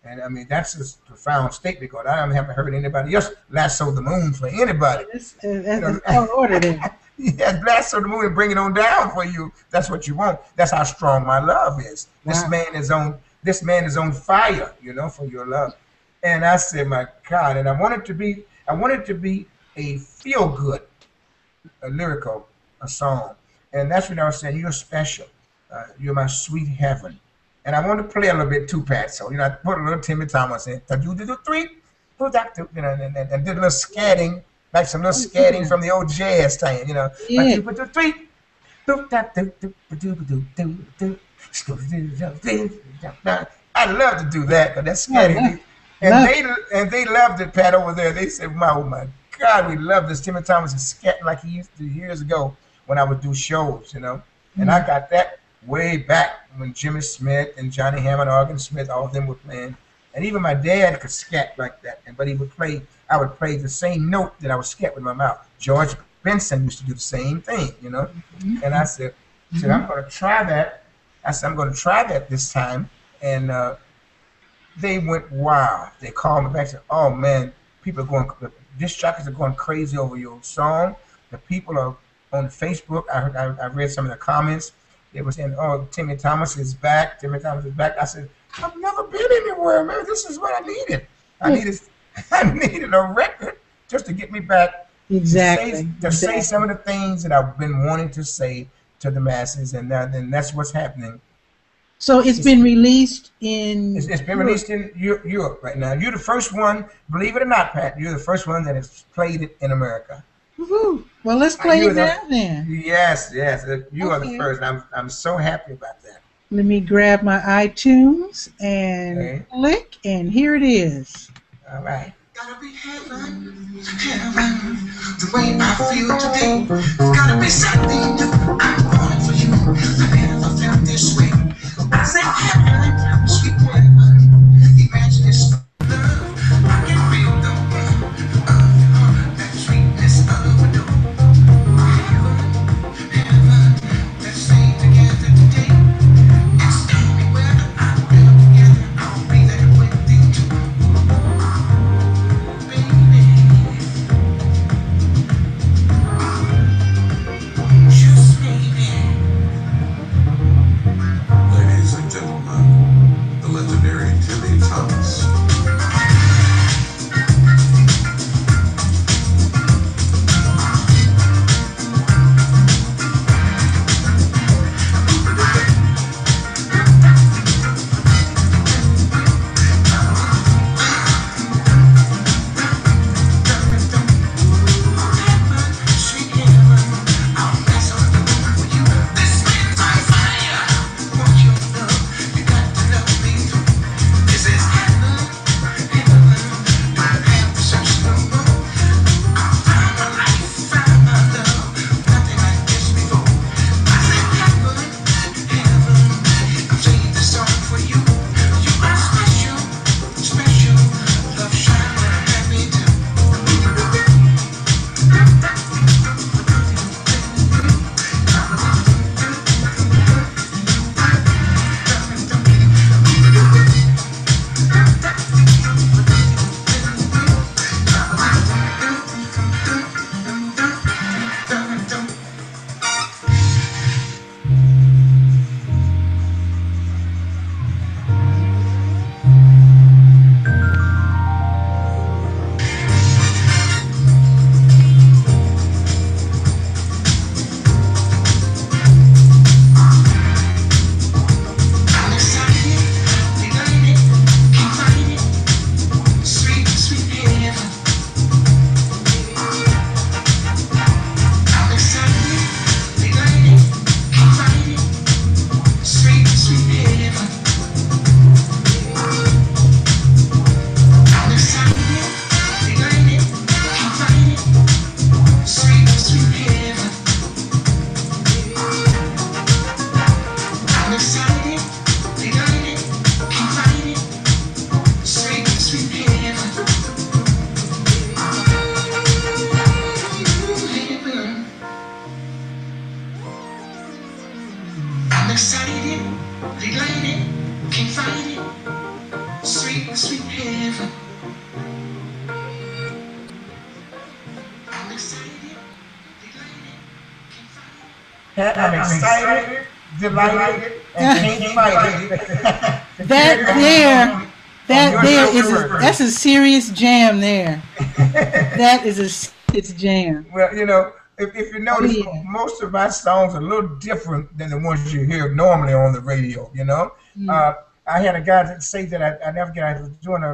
and I mean, that's a profound statement, because I haven't heard anybody else lasso the moon for anybody. That's all order there. Yeah, lasso the moon and bring it on down for you. That's what you want. That's how strong my love is. Wow. This man is on fire, for your love. And I said, my God, and I want it to be a feel good, a song. And that's what I was saying. You're special. You're my sweet heaven. And I want to play a little bit too, Pat. So, I put a little Timmy Thomas in. And did a little scatting, like some little scatting from the old jazz time, Yeah. Like you put the three. I love to do that, but that's scatting. And they loved it, Pat, over there. They said, oh my God, we love this. Timmy Thomas is scatting like he used to years ago when I would do shows, And I got that way back when Jimmy Smith and Johnny Hammond, Organ Smith, all of them were playing. And even my dad could scat like that. But I would play the same note that I would scat with my mouth. George Benson used to do the same thing, And I said, I'm going to try that. I said, I'm going to try that this time. And they went wild. They called me back and said, oh man, the disc jockeys are going crazy over your song. The people are on Facebook. I read some of the comments. They were saying, oh, Timmy Thomas is back. Timmy Thomas is back. I said, I've never been anywhere, man. This is what I needed. I needed a record just to get me back. Exactly. To say some of the things that I've been wanting to say to the masses, and that's what's happening. So it's been released in... It's been released in Europe right now. You're the first one, believe it or not, Pat, you're the first one that has played it in America. Woohoo! Well, let's play it now then. Yes. You are the first. I'm so happy about that. Let me grab my iTunes and click, and here it is. All right. Gotta be heaven, the way I feel today. It's gotta be something I'm calling for you. I never felt this way. I say heaven, sweet heaven. Imagine this love. I can feel the warmth of your heart, that sweetness of a door. Heaven, let's stay together today. It's anywhere I will together. I'll be there with you too. Just maybe. Sweet, sweet heaven. I'm excited, delighted, can't fight Pat, I'm excited, delighted, and can't fight it. That's a serious jam there. That is a serious jam. Well, you know, if you notice, most of my songs are a little different than the ones you hear normally on the radio, you know. I had a guy that say that I never get. I was doing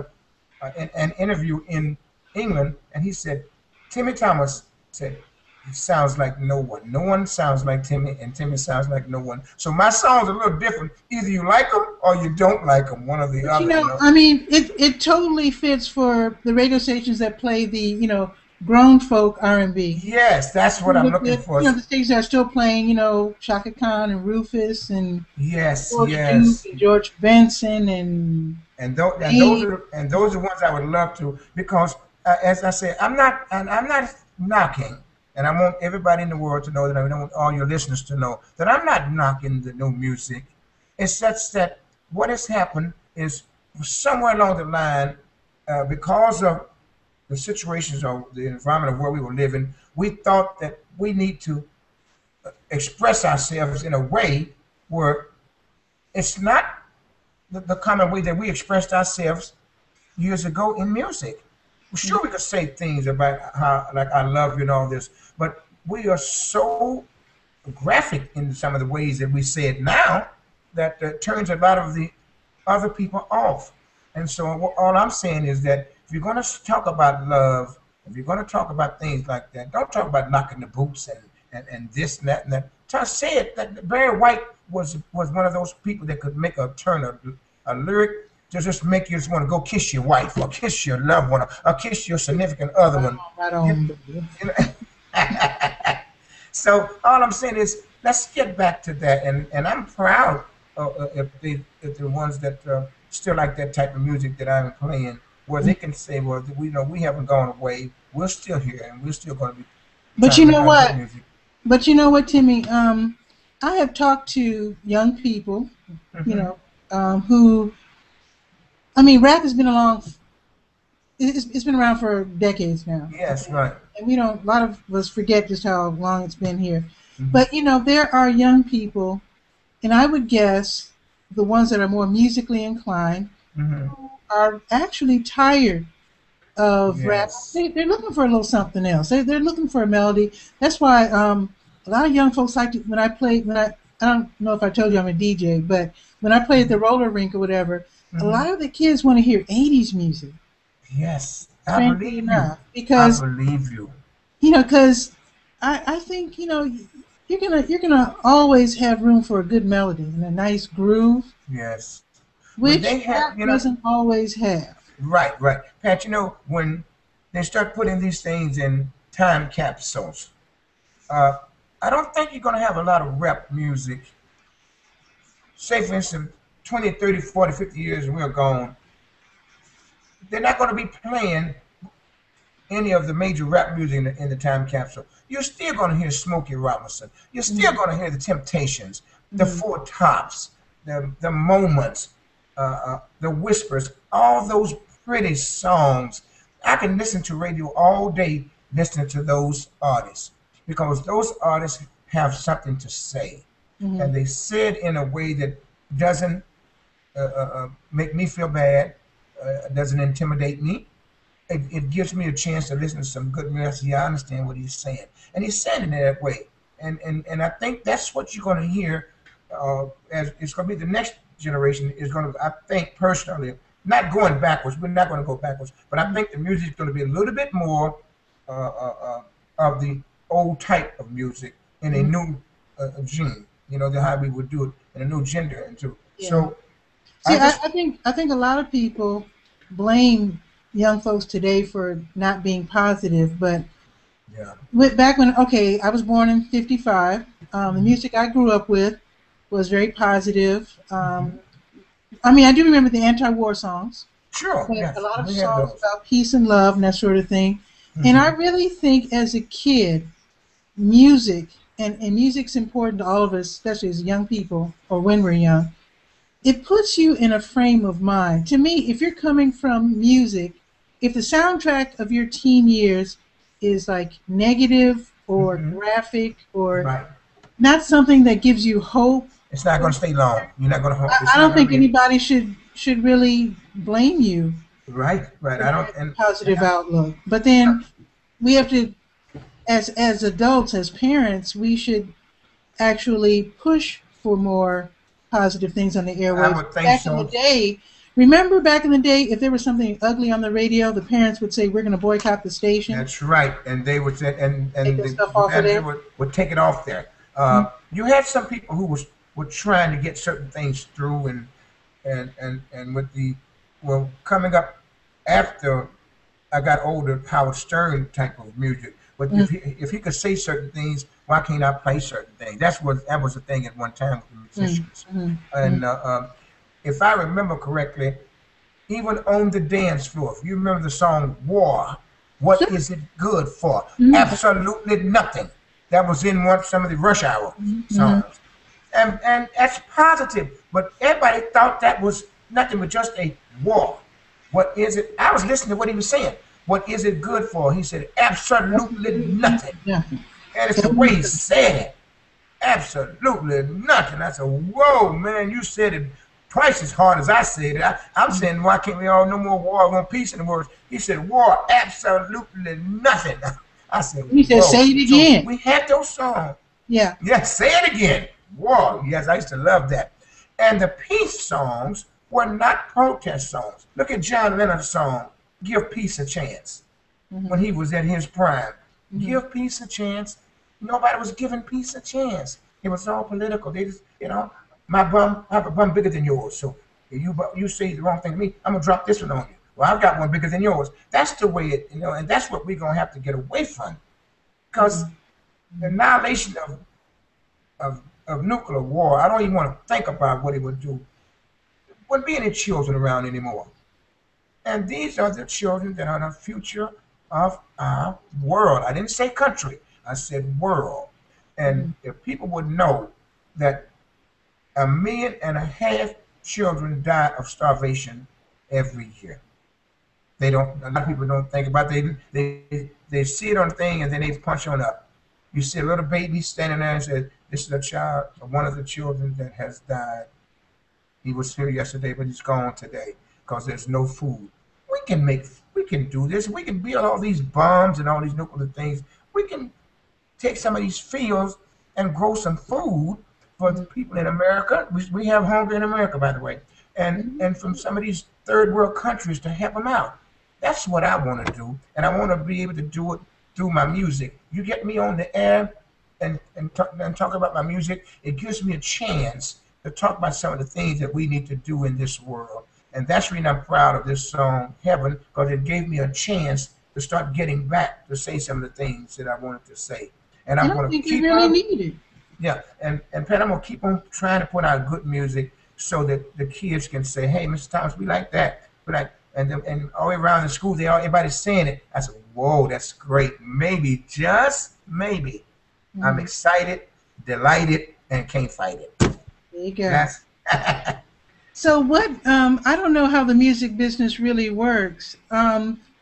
an interview in England, and he said, Timmy Thomas said, he sounds like no one. No one sounds like Timmy, and Timmy sounds like no one. So my songs are a little different. Either you like them or you don't like them, one or the other. You know, I mean, it totally fits for the radio stations that play the, you know, grown folk R&B. Yes, that's what I'm looking for. You know, the stations that are still playing, you know, Chaka Khan and Rufus and yes, George yes, Duke and George Benson and those are the ones I would love to, because as I say, I'm not knocking, and I want everybody in the world to know that, I want all your listeners to know that I'm not knocking the new music. It's such that what has happened is somewhere along the line, because of the situations of the environment of where we were living, we thought that we need to express ourselves in a way where it's not the common way that we expressed ourselves years ago in music. Sure, we could say things about how, like, I love you and all this, but we are so graphic in some of the ways that we say it now that turns a lot of the other people off. And so all I'm saying is that if you're going to talk about love, if you're going to talk about things like that, don't talk about knocking the boots and this and that and that. Just say it. That Barry White was one of those people that could make turn a lyric to just make you just want to go kiss your wife or kiss your loved one or kiss your significant other one. Right on. So all I'm saying is, let's get back to that, and I'm proud if the ones that still like that type of music that I'm playing, where they can say, well, we haven't gone away, we're still here, and we're still going to be. But you know what? But you know what, Timmy? I have talked to young people, you know, who, I mean, rap has been along. It's been around for decades now. Yes, right. And a lot of us forget just how long it's been here. But you know, there are young people, and I would guess the ones that are more musically inclined are actually tired of rap. They're looking for a little something else. They're looking for a melody. That's why a lot of young folks like to, I don't know if I told you I'm a DJ, but when I play at the roller rink or whatever, a lot of the kids want to hear 80s music. Yes, I believe you. Because, I believe you. You know, because I think, you know, you're gonna always have room for a good melody and a nice groove. Yes. Which rap doesn't always have. Right. Pat, you know, when they start putting these things in time capsules, I don't think you're going to have a lot of rap music. Say, for instance, 20, 30, 40, 50 years and we're gone. They're not going to be playing any of the major rap music in the time capsule. You're still going to hear Smokey Robinson. You're still going to hear the Temptations, the Four Tops, the Moments, the Whispers, all those pretty songs. I can listen to radio all day listening to those artists, because those artists have something to say. And they say it in a way that doesn't make me feel bad, doesn't intimidate me. It gives me a chance to listen to some good music. Yeah, I understand what he's saying. And he's saying it in that way. And I think that's what you're going to hear. As it's going to be the next generation is going to, I think personally, not going backwards. We're not going to go backwards. But I think the music is going to be a little bit more of the old type of music in a new gene. You know, how we would do it in a new gender. And so, see, I think a lot of people blame young folks today for not being positive, but back when, I was born in 55. The music I grew up with was very positive. I mean, I do remember the anti-war songs. Sure. But a lot of songs about peace and love and that sort of thing. And I really think as a kid, music, and music's important to all of us, especially as young people or when we're young, it puts you in a frame of mind. To me, if you're coming from music, if the soundtrack of your teen years is like negative or graphic or Right. not something that gives you hope, It's not going to stay long. You're not going to. I don't think anybody should really blame you Right. Right. for I don't. that And positive outlook. But then we have to, as adults, as parents, we should actually push for more positive things on the I airwaves. would think Back so. in the day, remember back in the day, if there was something ugly on the radio, the parents would say, "We're going to boycott the station." That's right. And they would say, and Take the the stuff off of manager there. would take it off there. You had some people who were trying to get certain things through, and with the coming up after I got older, Howard Stern type of music. But if he could say certain things, why can't I play certain things? That was the thing at one time with the musicians. And if I remember correctly, even on the dance floor, if you remember the song "War," what is it good for? Absolutely nothing. That was in some of the Rush Hour songs, and that's positive. But everybody thought that was nothing but just a war. What is it? I was listening to what he was saying. What is it good for? He said, absolutely nothing. Yeah. And it's the way he said it. Absolutely nothing. I said, whoa, man, you said it twice as hard as I said it. I'm saying, why can't we all no more war, I want peace in the world? He said, war, absolutely nothing. I said, He said, say it again. So we had those songs. Yeah. Yes, say it again. War. Yes, I used to love that. And the peace songs were not protest songs. Look at John Lennon's song, Give Peace a Chance, when he was at his prime. Give peace a chance. Nobody was giving peace a chance. It was all political. They just, my bum, I have a bum bigger than yours. So if you say the wrong thing to me, I'm going to drop this one on you. Well, I've got one bigger than yours. That's the way it, and that's what we're going to have to get away from. Because the annihilation of nuclear war, I don't even want to think about what it would do. Wouldn't be any children around anymore. And these are the children that are the future of our world. I didn't say country. I said world. And if people would know that 1.5 million children die of starvation every year. A lot of people don't think about it. They see it on the thing and then they punch on up. You see a little baby standing there and says, this is a child, one of the children that has died. He was here yesterday, but he's gone today because there's no food. We can do this. We can build all these bombs and all these nuclear things. We can take some of these fields and grow some food for the people in America. We have hunger in America, by the way, and from some of these third world countries to help them out. That's what I want to do, and I want to be able to do it through my music. You get me on the air and talk about my music, it gives me a chance to talk about some of the things that we need to do in this world. And that's the reason I'm proud of this song, Heaven, because it gave me a chance to start getting back to say some of the things that I wanted to say. And I'm going to keep really need it. Yeah, and Pat, I'm going to keep on trying to put out good music so that the kids can say, hey, Mr. Thomas, we like that. We like, and all the way around the school, everybody's saying it. I said, whoa, that's great. Maybe, just maybe. I'm excited, delighted, and can't fight it. There you go. So what? I don't know how the music business really works.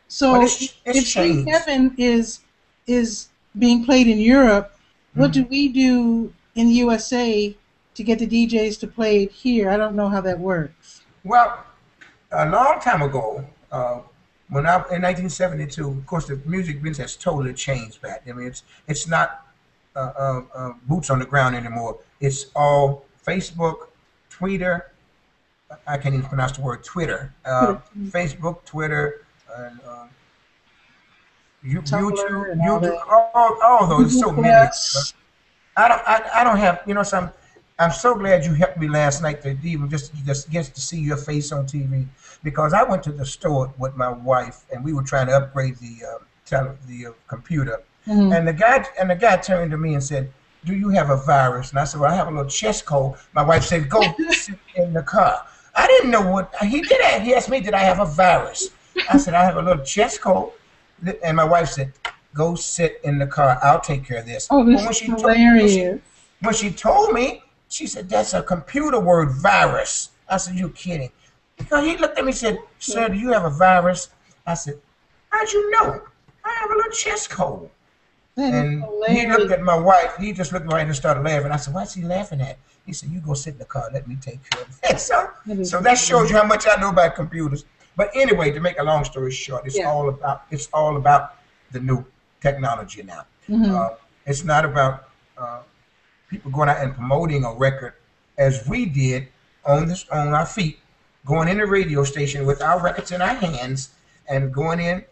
So if Heaven is being played in Europe, what do we do in the USA to get the DJs to play it here? I don't know how that works. Well, a long time ago, in 1972, of course, the music business has totally changed, Pat. I mean, it's not boots on the ground anymore. It's all Facebook, Twitter. I can't even pronounce the word Twitter. Facebook, Twitter, and YouTube, all those. So many. I don't have. So I'm so glad you helped me last night to even just get to see your face on TV, because I went to the store with my wife and we were trying to upgrade the computer. And the guy turned to me and said, do you have a virus? And I said, well, I have a little chest cold. My wife said, go sit in the car. I didn't know what he did. He asked me, did I have a virus? I said, I have a little chest cold. And my wife said, go sit in the car. I'll take care of this. Oh, this is hilarious. When she told me, she said, that's a computer word, virus. I said, "You kidding?" So he looked at me and said, "Sir, do you have a virus?" I said, "How'd you know? I have a little chest cold." That is And he looked hilarious. at my wife. He just looked at my wife and started laughing. I said, "What's he laughing at?" He said, "You go sit in the car. Let me take care of it." So that shows you how much I know about computers. But anyway, to make a long story short, it's all about the new technology now. Mm-hmm. It's not about people going out and promoting a record as we did on our feet, going in the radio station with our records in our hands and going in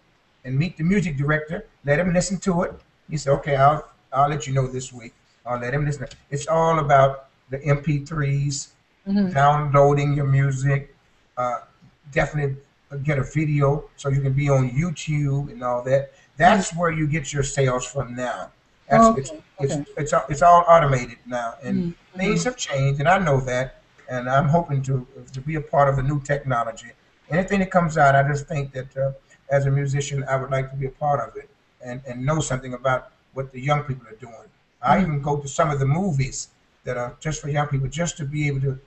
and meet the music director, let him listen to it. He said, "Okay, I'll let you know this week. I'll let him listen." It's all about the MP3s, Mm-hmm. downloading your music, uh, definitely get a video so you can be on YouTube and all that. That's where you get your sales from now. That's Okay. Okay. it's all automated now, and Mm-hmm. things have changed, and I know that, and I'm hoping to be a part of the new technology. Anything that comes out, I just think that as a musician, I would like to be a part of it and know something about what the young people are doing. I Mm-hmm. even go to some of the movies that are just for young people, just to be able to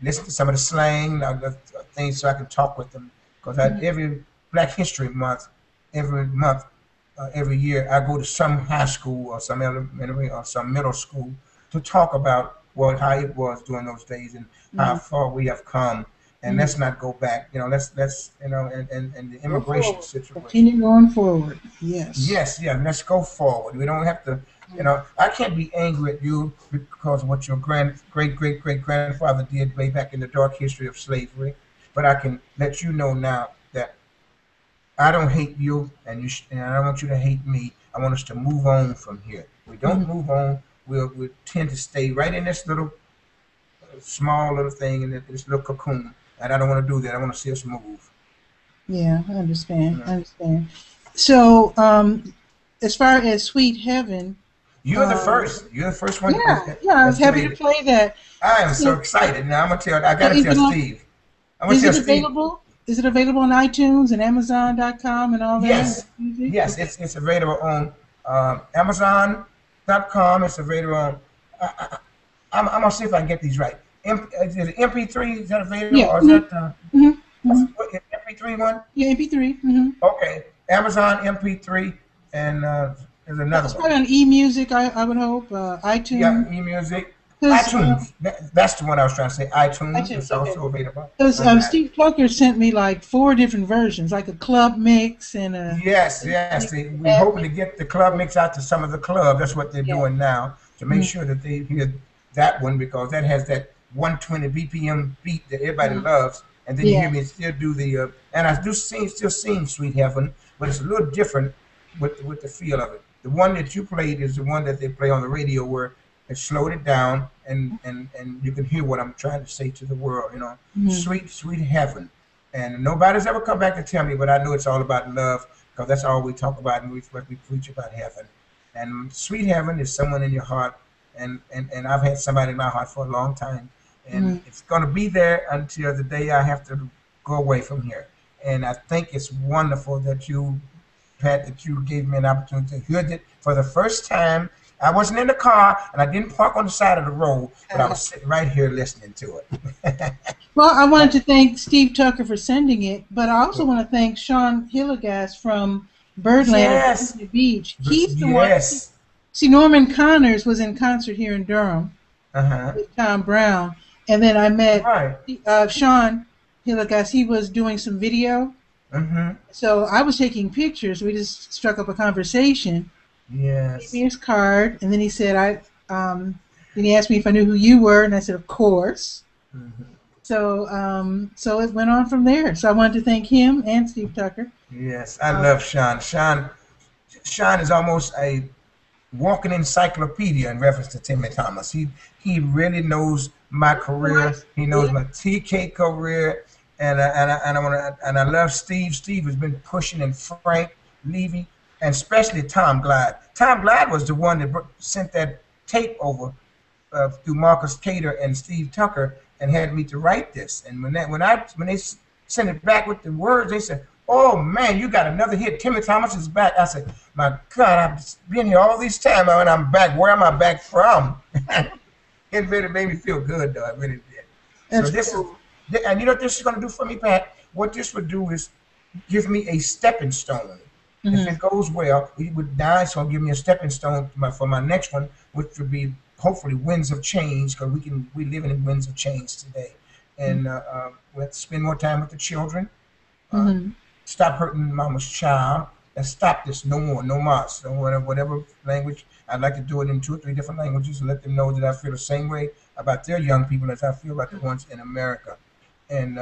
listen to some of the slang, the things, so I can talk with them. Because every Black History Month, every month, every year, I go to some high school or some elementary or some middle school to talk about how it was during those days and how Mm-hmm. far we have come. And Mm-hmm. let's not go back. Let's and the Go immigration forward. situation. Continue going forward. Yes. Yes, yeah, let's go forward. We don't have to, I can't be angry at you because of what your great grandfather did way back in the dark history of slavery. But I can let you know now that I don't hate you, and I don't want you to hate me. I want us to move on from here. We Mm-hmm. don't move on. We tend to stay right in this little small little thing in this little cocoon, and I don't want to do that. I want to see us move. Yeah, I understand. I Mhm. understand. So, as far as Sweet Heaven, You're the um, first. You're the first one yeah, yeah, I was that's happy to played it. play that. I am so So, excited. Now I so gotta tell Steve. I'm gonna is tell it Steve. available? Is it available on iTunes and Amazon.com and all that? Yes, Music? yes, Okay. it's available on Amazon.com. It's available on. I'm gonna see if I can get these right. Is it MP3? Is that available, Yeah. or is Mm-hmm. that Mm-hmm. what's Mm-hmm. what, MP3 one? Yeah, MP3. Mm-hmm. Okay, Amazon MP3, and there's another It's one. probably on eMusic, I would hope. Yeah, iTunes. eMusic, Because iTunes. That's the one I was trying to say. iTunes is iTunes, okay. also available Because on that. Steve Tucker sent me like 4 different versions, like a club mix and a Yes, yes. We're ad hoping mix. to get the club mix out to some of the clubs. That's what they're Yeah. doing now to make Mm-hmm. sure that they hear that one because that has that 120 BPM beat that everybody Mm-hmm. loves. And then you hear Yeah. me still do and I do still sing Sweet Heaven, but it's a little different with the feel of it. The one that you played is the one that they play on the radio where it slowed it down and you can hear what I'm trying to say to the world. Mm-hmm. Sweet Heaven. And nobody's ever come back to tell me, but I know it's all about love because that's all we talk about and what we preach about heaven. And sweet heaven is someone in your heart, and I've had somebody in my heart for a long time, and Mm-hmm. it's going to be there until the day I have to go away from here. And I think it's wonderful that Pat, that you gave me an opportunity to hear it for the first time. I wasn't in the car and I didn't park on the side of the road, but I was sitting right here listening to it. Well, I wanted to thank Steve Tucker for sending it, but I also want to thank Sean Hilligas from Birdland at Yes, Virginia Beach. He's the one. yes. See, Norman Connors was in concert here in Durham Uh-huh. with Tom Brown, and then I met Right. Sean Hilligas. He was doing some video, Mm-hmm. so I was taking pictures. We just struck up a conversation. He gave me Yes. his card, and then he said, Then he asked me if I knew who you were, and I said, of course. Mm-hmm. So it went on from there. So I wanted to thank him and Steve Tucker. Yes. I Um, love Sean. Sean is almost a walking encyclopedia in reference to Timmy Thomas. He really knows my career. He knows yeah. my TK career, and I love Steve. Steve has been pushing, and Frank Levy, and especially Tom Glide. Tom Glide was the one that sent that tape over through Marcus Cater and Steve Tucker and had me to write this. And when they sent it back with the words, they said, "Oh man, you got another hit. Timmy Thomas is back." I said, "My God, I've been here all this time and I'm back. Where am I back from?" It really made me feel good, though. I really did. So That's cool. And you know what this is going to do for me, Pat? What this would do is give me a stepping stone. If it goes well, it would die, so it'll give me a stepping stone for my next one, which would be hopefully winds of change, because we live in winds of change today. And we have to spend more time with the children. Stop hurting mama's child. And stop this no more, no mas. So whatever language, I'd like to do it in 2 or 3 different languages and let them know that I feel the same way about their young people as I feel about the ones in America. And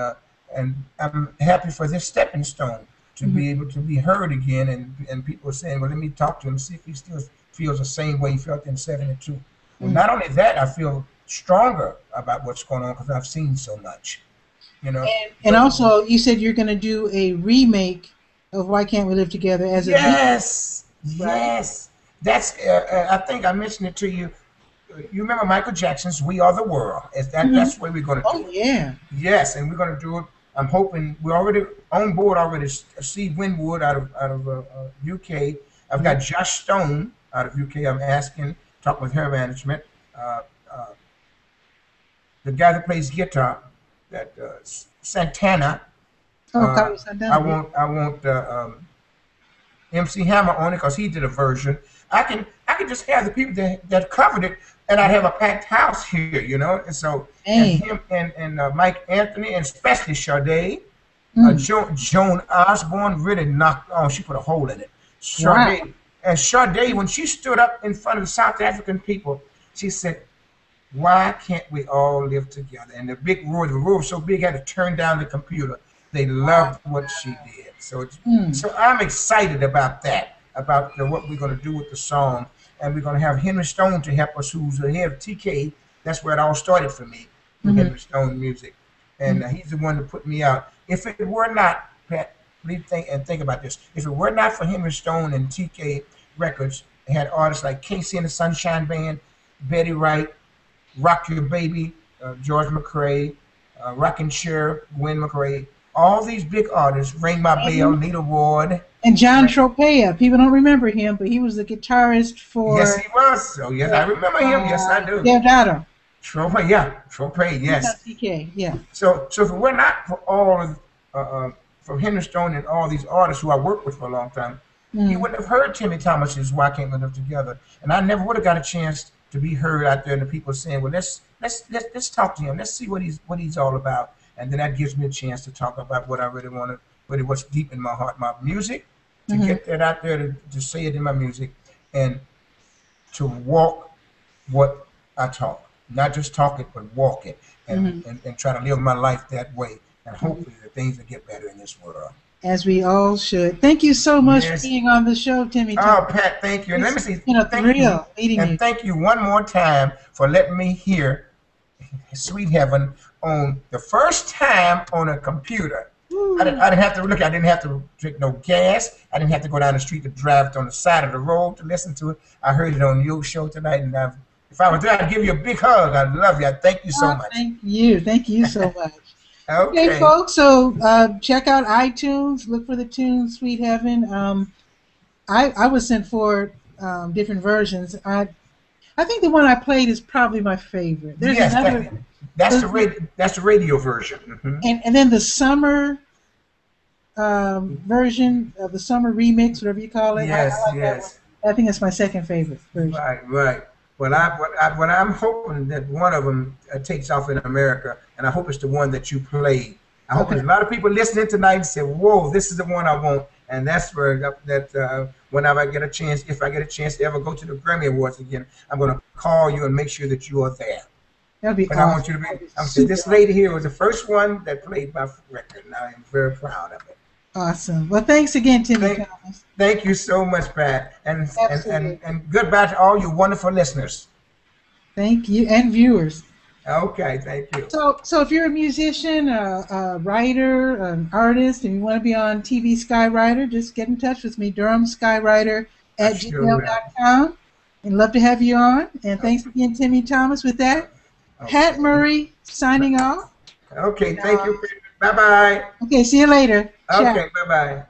I'm happy for this stepping stone to be able to be heard again. And people are saying, well, let me talk to him, see if he still feels the same way he felt in '72. Well, not only that, I feel stronger about what's going on because I've seen so much. You know. And also, you said you're going to do a remake of Why Can't We Live Together as a yes, right? yes. That's I think I mentioned it to you. You remember Michael Jackson's "We Are the World"? That's the way we're going to do it. Oh yeah. Yes, and we're going to do it. I'm hoping we're already on board. Already, Steve Winwood out of UK. I've got Josh Stone out of UK. I'm asking, talk with her management. The guy that plays guitar, that Santana. Carlos Santana. I want MC Hammer on it because he did a version. I can just have the people that covered it, and I'd have a packed house here, you know. And so and him and Mike Anthony, and especially Sade, Joan Osborne really knocked on. She put a hole in it. Sade, wow. And Sade, when she stood up in front of the South African people, she said, "Why can't we all live together?" And the roar was so big, I had to turn down the computer. They loved what she did. So so I'm excited about that, about what we're going to do with the song. And we're going to have Henry Stone to help us, who's the head of TK. That's where it all started for me, with Henry Stone music. And he's the one that put me out. If it were not, Pat, think about this. If it were not for Henry Stone and TK Records, it had artists like Casey and the Sunshine Band, Betty Wright, Rock Your Baby, George McCrae, Rockin' Cher, Gwen McCrae. All these big artists, Ring My Bell, Nita Ward. And John Tropea. People don't remember him, but he was the guitarist for... Yes, he was. Oh, yes, I remember him. Yes, I do. Deodato. Tropea, yeah. Tropea, yes. TK, yeah. So if it were not for all of, for Henry Stone and all these artists who I worked with for a long time, you wouldn't have heard Timmy Thomas's Why Can't We Live Together. And I never would have got a chance to be heard out there and the people saying, well, let's talk to him. Let's see what he's all about. And then that gives me a chance to talk about what I really want to, really what's deep in my heart, my music, to get that out there, to say it in my music, and to walk what I talk. Not just talk it, but walk it, and try to live my life that way. And hopefully the things will get better in this world. As we all should. Thank you so much for being on the show, Timmy Thomas. Oh, Pat, thank you. And let me see. Thank you one more time for letting me hear Sweet Heaven on the first time on a computer. I didn't have to look. I didn't have to drink no gas. I didn't have to go down the street to drive it on the side of the road to listen to it. I heard it on your show tonight, and if I was there, I'd give you a big hug. I love you. I thank you so much. Thank you. Thank you so much. Okay, folks. So check out iTunes. Look for the tune "Sweet Heaven." I was sent for different versions. I think the one I played is probably my favorite. There's another. That's the radio version. And then the summer version, the summer remix, whatever you call it. Yes, I like that one. I think it's my second favorite version. Right. Well, what I'm hoping that one of them takes off in America, and I hope it's the one that you played. I hope there's a lot of people listening tonight and say, "Whoa, this is the one I want." And that's where whenever I get a chance, if I get a chance to ever go to the Grammy Awards again, I'm going to call you and make sure that you are there. That'd be awesome. I want you to be. I'm saying this lady here was the first one that played my record, and I am very proud of it. Awesome. Well, thanks again, Timmy Thomas. Thank you so much, Pat, and goodbye to all you wonderful listeners. Thank you, and viewers. Okay, thank you. So if you're a musician, a writer, an artist, and you want to be on TV Skywriter, just get in touch with me, durhamskywriter@gmail.com, and love to have you on. And thanks again, Timmy Thomas. With that, Pat Murray signing off. Okay, thank you. Bye-bye. Okay, see you later. Okay, bye-bye.